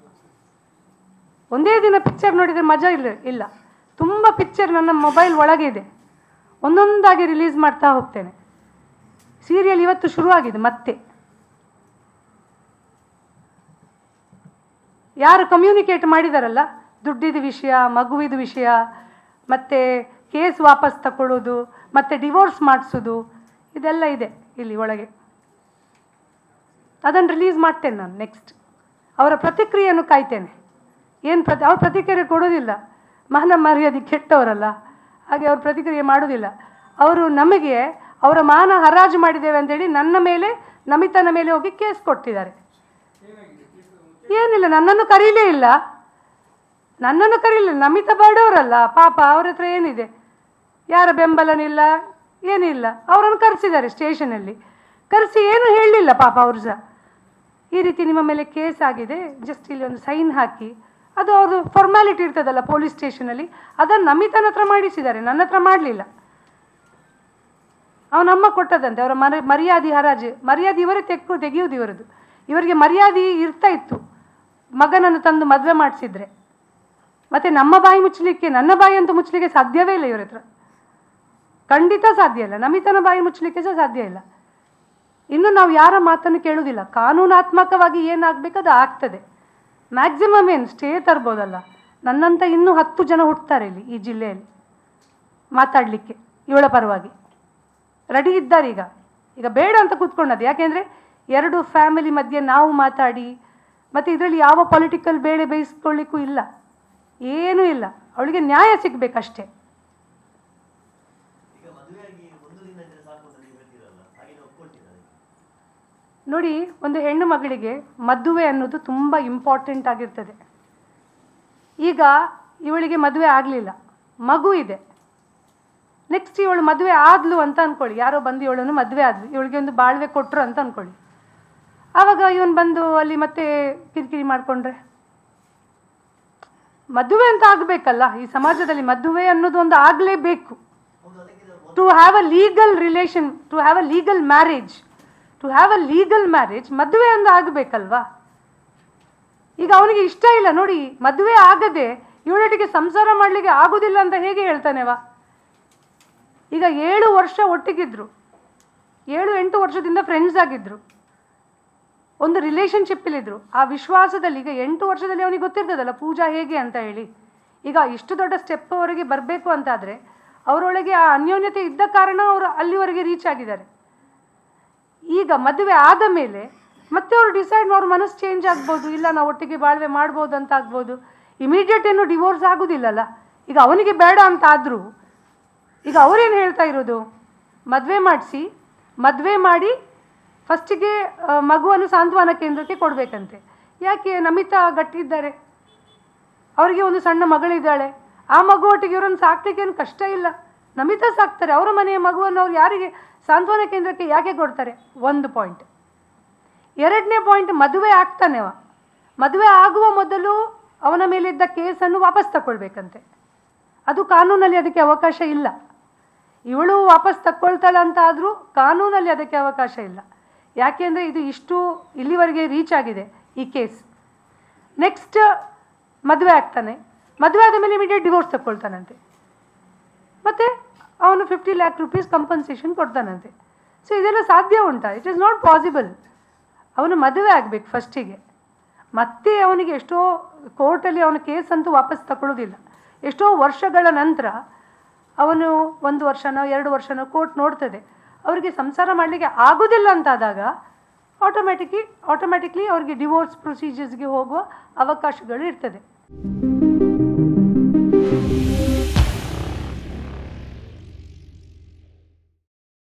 ಒಂದೇ ದಿನ ಪಿಕ್ಚರ್ ನೋಡಿದರೆ ಮಜಾ ಇಲ್ಲ. ತುಂಬ ಪಿಕ್ಚರ್ ನನ್ನ ಮೊಬೈಲ್ ಒಳಗೆ ಇದೆ, ಒಂದೊಂದಾಗಿ ರಿಲೀಸ್ ಮಾಡ್ತಾ ಹೋಗ್ತೇನೆ. ಸೀರಿಯಲ್ ಇವತ್ತು ಶುರುವಾಗಿದೆ ಮತ್ತೆ. ಯಾರು ಕಮ್ಯುನಿಕೇಟ್ ಮಾಡಿದಾರಲ್ಲ, ದುಡ್ಡಿದ ವಿಷಯ, ಮಗುವಿದ ವಿಷಯ, ಮತ್ತು ಕೇಸ್ ವಾಪಸ್ ತಗೊಳ್ಳೋದು, ಮತ್ತು ಡಿವೋರ್ಸ್ ಮಾಡಿಸೋದು, ಇದೆಲ್ಲ ಇದೆ ಇಲ್ಲಿ ಒಳಗೆ. ಅದನ್ನು ರಿಲೀಸ್ ಮಾಡ್ತೇನೆ ನಾನು ನೆಕ್ಸ್ಟ್. ಅವರ ಪ್ರತಿಕ್ರಿಯೆಯನ್ನು ಕಾಯ್ತೇನೆ. ಅವ್ರ ಪ್ರತಿಕ್ರಿಯೆ ಕೊಡೋದಿಲ್ಲ, ಮಾನ ಮರ್ಯಾದೆ ಕೆಟ್ಟವರಲ್ಲ, ಹಾಗೆ ಅವ್ರ ಪ್ರತಿಕ್ರಿಯೆ ಮಾಡೋದಿಲ್ಲ. ಅವರು ನಮಗೆ ಅವರ ಮಾನ ಹರಾಜು ಮಾಡಿದ್ದೇವೆ ಅಂತೇಳಿ ನನ್ನ ಮೇಲೆ, ನಮಿತನ ಮೇಲೆ ಹೋಗಿ ಕೇಸ್ ಕೊಡ್ತಿದ್ದಾರೆ. ಏನಿಲ್ಲ, ನನ್ನನ್ನು ಕರೀಲೇ ಇಲ್ಲ. ನಮಿತ ಬಡವರಲ್ಲ ಪಾಪ, ಅವ್ರ ಹತ್ರ ಏನಿದೆ? ಯಾರ ಬೆಂಬಲನಿಲ್ಲ, ಏನಿಲ್ಲ. ಅವರನ್ನು ಕರೆಸಿದ್ದಾರೆ ಸ್ಟೇಷನಲ್ಲಿ. ಕರೆಸಿ ಏನು ಹೇಳಲಿಲ್ಲ ಪಾಪ ಅವರು ಸಹ. ಈ ರೀತಿ ನಿಮ್ಮ ಮೇಲೆ ಕೇಸ್ ಆಗಿದೆ, ಜಸ್ಟ್ ಇಲ್ಲಿ ಒಂದು ಸೈನ್ ಹಾಕಿ, ಅದು ಅವ್ರದ್ದು ಫಾರ್ಮ್ಯಾಲಿಟಿ ಇರ್ತದಲ್ಲ ಪೊಲೀಸ್ ಸ್ಟೇಷನಲ್ಲಿ, ಅದನ್ನು ನಮಿತನ ಹತ್ರ ಮಾಡಿಸಿದ್ದಾರೆ, ನನ್ನ ಹತ್ರ ಮಾಡಲಿಲ್ಲ. ಅವನಮ್ಮ ಕೊಟ್ಟದಂತೆ ಅವರ ಮರ್ಯಾದೆ ಹರಾಜು. ಮರ್ಯಾದೆ ಇವರೇ ತೆಗೆಯುವುದು ಇವರದು. ಇವರಿಗೆ ಮರ್ಯಾದೆ ಇರ್ತಾ ಇತ್ತು ಮಗನನ್ನು ತಂದು ಮದುವೆ ಮಾಡಿಸಿದ್ರೆ. ಮತ್ತು ನಮ್ಮ ಬಾಯಿ ಮುಚ್ಚಲಿಕ್ಕೆ, ನನ್ನ ಬಾಯಿ ಅಂತೂ ಮುಚ್ಚಲಿಕ್ಕೆ ಸಾಧ್ಯವೇ ಇಲ್ಲ ಇವ್ರ ಹತ್ರ, ಖಂಡಿತ ಸಾಧ್ಯ ಇಲ್ಲ. ನಮಿತನ ಬಾಯಿ ಮುಚ್ಚಲಿಕ್ಕೆ ಸಹ ಸಾಧ್ಯ ಇಲ್ಲ. ಇನ್ನು ನಾವು ಯಾರ ಮಾತನ್ನು ಕೇಳುವುದಿಲ್ಲ. ಕಾನೂನಾತ್ಮಕವಾಗಿ ಏನಾಗಬೇಕು ಅದು ಆಗ್ತದೆ. ಮ್ಯಾಕ್ಸಿಮಮ್ ಏನು ಸ್ಟೇ ತರ್ಬೋದಲ್ಲ. ನನ್ನಂತ ಇನ್ನೂ 10 ಜನ ಹುಟ್ಟುತ್ತಾರೆ ಇಲ್ಲಿ ಈ ಜಿಲ್ಲೆಯಲ್ಲಿ ಮಾತಾಡಲಿಕ್ಕೆ ಇವಳ ಪರವಾಗಿ. ರೆಡಿ ಇದ್ದಾರೆ ಈಗ ಬೇಡ ಅಂತ ಕೂತ್ಕೊಂಡದ್ದು. ಯಾಕೆಂದರೆ 2 ಫ್ಯಾಮಿಲಿ ಮಧ್ಯೆ ನಾವು ಮಾತಾಡಿ, ಮತ್ತು ಇದರಲ್ಲಿ ಯಾವ ಪೊಲಿಟಿಕಲ್ ಬೇಳೆ ಬೇಯಿಸ್ಕೊಳ್ಳಿಕ್ಕೂ ಇಲ್ಲ, ಏನೂ ಇಲ್ಲ. ಅವಳಿಗೆ ನ್ಯಾಯ ಸಿಗಬೇಕಷ್ಟೇ. ನೋಡಿ, ಒಂದು ಹೆಣ್ಣು ಮಗಳಿಗೆ ಮದುವೆ ಅನ್ನೋದು ತುಂಬ ಇಂಪಾರ್ಟೆಂಟ್ ಆಗಿರ್ತದೆ. ಈಗ ಇವಳಿಗೆ ಮದುವೆ ಆಗಲಿಲ್ಲ, ಮಗು ಇದೆ. ನೆಕ್ಸ್ಟ್ ಇವಳು ಮದುವೆ ಆದ್ಲು ಅಂತ ಅಂದ್ಕೊಳ್ಳಿ, ಯಾರೋ ಬಂದು ಇವಳನ್ನು ಮದುವೆ ಆದ್ಲು, ಇವಳಿಗೆ ಒಂದು ಬಾಳ್ವೆ ಕೊಟ್ಟರು ಅಂತ ಅಂದ್ಕೊಳ್ಳಿ. ಆವಾಗ ಇವನು ಬಂದು ಅಲ್ಲಿ ಮತ್ತೆ ಕಿರಿಕಿರಿ ಮಾಡಿಕೊಂಡ್ರೆ ಮದುವೆ ಅಂತ ಆಗಬೇಕಲ್ಲ ಈ ಸಮಾಜದಲ್ಲಿ. ಮದುವೆ ಅನ್ನೋದು ಒಂದು ಆಗಲೇಬೇಕು. To have a legal relation, to have a legal marriage, ಮದುವೆ ಒಂದು ಆಗಬೇಕಲ್ವಾ. ಈಗ ಅವನಿಗೆ ಇಷ್ಟ ಇಲ್ಲ ನೋಡಿ, ಮದುವೆ ಆಗದೆ ಇವಳೊಟ್ಟಿಗೆ ಸಂಸಾರ ಮಾಡಲಿಕ್ಕೆ ಆಗೋದಿಲ್ಲ ಅಂತ ಹೇಗೆ ಹೇಳ್ತಾನೆವಾ. ಈಗ 7 ವರ್ಷ ಒಟ್ಟಿಗಿದ್ರು, 7-8 ವರ್ಷದಿಂದ ಫ್ರೆಂಡ್ಸ್ ಆಗಿದ್ರು, ಒಂದು ರಿಲೇಷನ್ಶಿಪ್ಪಲ್ಲಿದ್ದರು. ಆ ವಿಶ್ವಾಸದಲ್ಲಿ ಈಗ 8 ವರ್ಷದಲ್ಲಿ ಅವನಿಗೆ ಗೊತ್ತಿರ್ತದಲ್ಲ ಪೂಜಾ ಹೇಗೆ ಅಂತ ಹೇಳಿ. ಈಗ ಇಷ್ಟು ದೊಡ್ಡ ಸ್ಟೆಪ್ ಅವರಿಗೆ ಬರಬೇಕು ಅಂತಾದರೆ ಅವರೊಳಗೆ ಆ ಅನ್ಯೋನ್ಯತೆ ಇದ್ದ ಕಾರಣ ಅವರು ಅಲ್ಲಿವರೆಗೆ ರೀಚ್ ಆಗಿದ್ದಾರೆ. ಈಗ ಮದುವೆ ಆದ ಮೇಲೆ ಮತ್ತೆ ಅವರು ಡಿಸೈಡ್, ಅವ್ರ ಮನಸ್ಸು ಚೇಂಜ್ ಆಗ್ಬೋದು, ಇಲ್ಲ ನಾವು ಒಟ್ಟಿಗೆ ಬಾಳ್ವೆ ಮಾಡ್ಬೋದು ಅಂತ ಆಗ್ಬೋದು. ಇಮಿಡಿಯೇಟ್ ಏನು ಡಿವೋರ್ಸ್ ಆಗೋದಿಲ್ಲಲ್ಲ. ಈಗ ಅವನಿಗೆ ಬೇಡ ಅಂತ ಆದರೂ ಈಗ ಅವರೇನು ಹೇಳ್ತಾ ಇರೋದು, ಮದುವೆ ಮಾಡಿ ಫಸ್ಟಿಗೆ ಮಗುವನ್ನು ಸಾಂತ್ವನ ಕೇಂದ್ರಕ್ಕೆ ಕೊಡಬೇಕಂತೆ. ಯಾಕೆ? ನಮಿತಾ ಗಟ್ಟಿದ್ದಾರೆ, ಅವರಿಗೆ ಒಂದು ಸಣ್ಣ ಮಗಳಿದ್ದಾಳೆ, ಆ ಮಗು ಒಟ್ಟಿಗೆ ಇವರನ್ನು ಸಾಕ್ಲಿಕ್ಕೆ ಏನು ಕಷ್ಟ ಇಲ್ಲ, ನಮಿತಾ ಸಾಕ್ತಾರೆ. ಅವರ ಮನೆಯ ಮಗುವನ್ನು ಅವ್ರು ಯಾರಿಗೆ ಸಾಂತ್ವನ ಕೇಂದ್ರಕ್ಕೆ ಯಾಕೆ ಕೊಡ್ತಾರೆ? ಒಂದು ಪಾಯಿಂಟ್. 2ನೇ ಪಾಯಿಂಟ್, ಮದುವೆ ಆಗ್ತಾನೆವ, ಮದುವೆ ಆಗುವ ಮೊದಲು ಅವನ ಮೇಲಿದ್ದ ಕೇಸನ್ನು ವಾಪಸ್ ತಗೊಳ್ಬೇಕಂತೆ. ಅದು ಕಾನೂನಲ್ಲಿ ಅದಕ್ಕೆ ಅವಕಾಶ ಇಲ್ಲ. ಇವಳು ವಾಪಸ್ ತಕ್ಕೊಳ್ತಾಳೆ ಅಂತ ಆದರೂ ಕಾನೂನಲ್ಲಿ ಅದಕ್ಕೆ ಅವಕಾಶ ಇಲ್ಲ. ಯಾಕೆಂದರೆ ಇದು ಇಲ್ಲಿವರೆಗೆ ರೀಚ್ ಆಗಿದೆ ಈ ಕೇಸ್. ನೆಕ್ಸ್ಟ್ ಮದುವೆ ಆಗ್ತಾನೆ, ಮದುವೆ ಆದ ಮೇಲೆ ಇಮಿಡಿಯೇಟ್ ಡಿವೋರ್ಸ್ ತಗೊಳ್ತಾನಂತೆ, ಮತ್ತು ಅವನು 50 lakh rupees ಕಂಪನ್ಸೇಷನ್ ಕೊಡ್ತಾನಂತೆ. ಸೊ ಇದೆಲ್ಲ ಸಾಧ್ಯ ಉಂಟಾ? It is not possible. ಅವನು ಮದುವೆ ಆಗಬೇಕು ಫಸ್ಟಿಗೆ, ಮತ್ತೆ ಅವನಿಗೆ ಎಷ್ಟೋ ಕೋರ್ಟಲ್ಲಿ ಅವನ ಕೇಸ್ ಅಂತೂ ವಾಪಸ್ ತಗೊಳ್ಳೋದಿಲ್ಲ. ಎಷ್ಟೋ ವರ್ಷಗಳ ನಂತರ ಅವನು 1 ವರ್ಷನೋ 2 ವರ್ಷನೋ ಕೋರ್ಟ್ ನೋಡ್ತದೆ, ಅವರಿಗೆ ಸಂಸಾರ ಮಾಡಲಿಕ್ಕೆ ಆಗೋದಿಲ್ಲ ಅಂತಾದಾಗ ಆಟೋಮ್ಯಾಟಿಕ್ಲಿ ಅವರಿಗೆ ಡಿವೋರ್ಸ್ ಪ್ರೊಸೀಜರ್ಸ್ಗೆ ಹೋಗುವ ಅವಕಾಶಗಳು ಇರ್ತದೆ.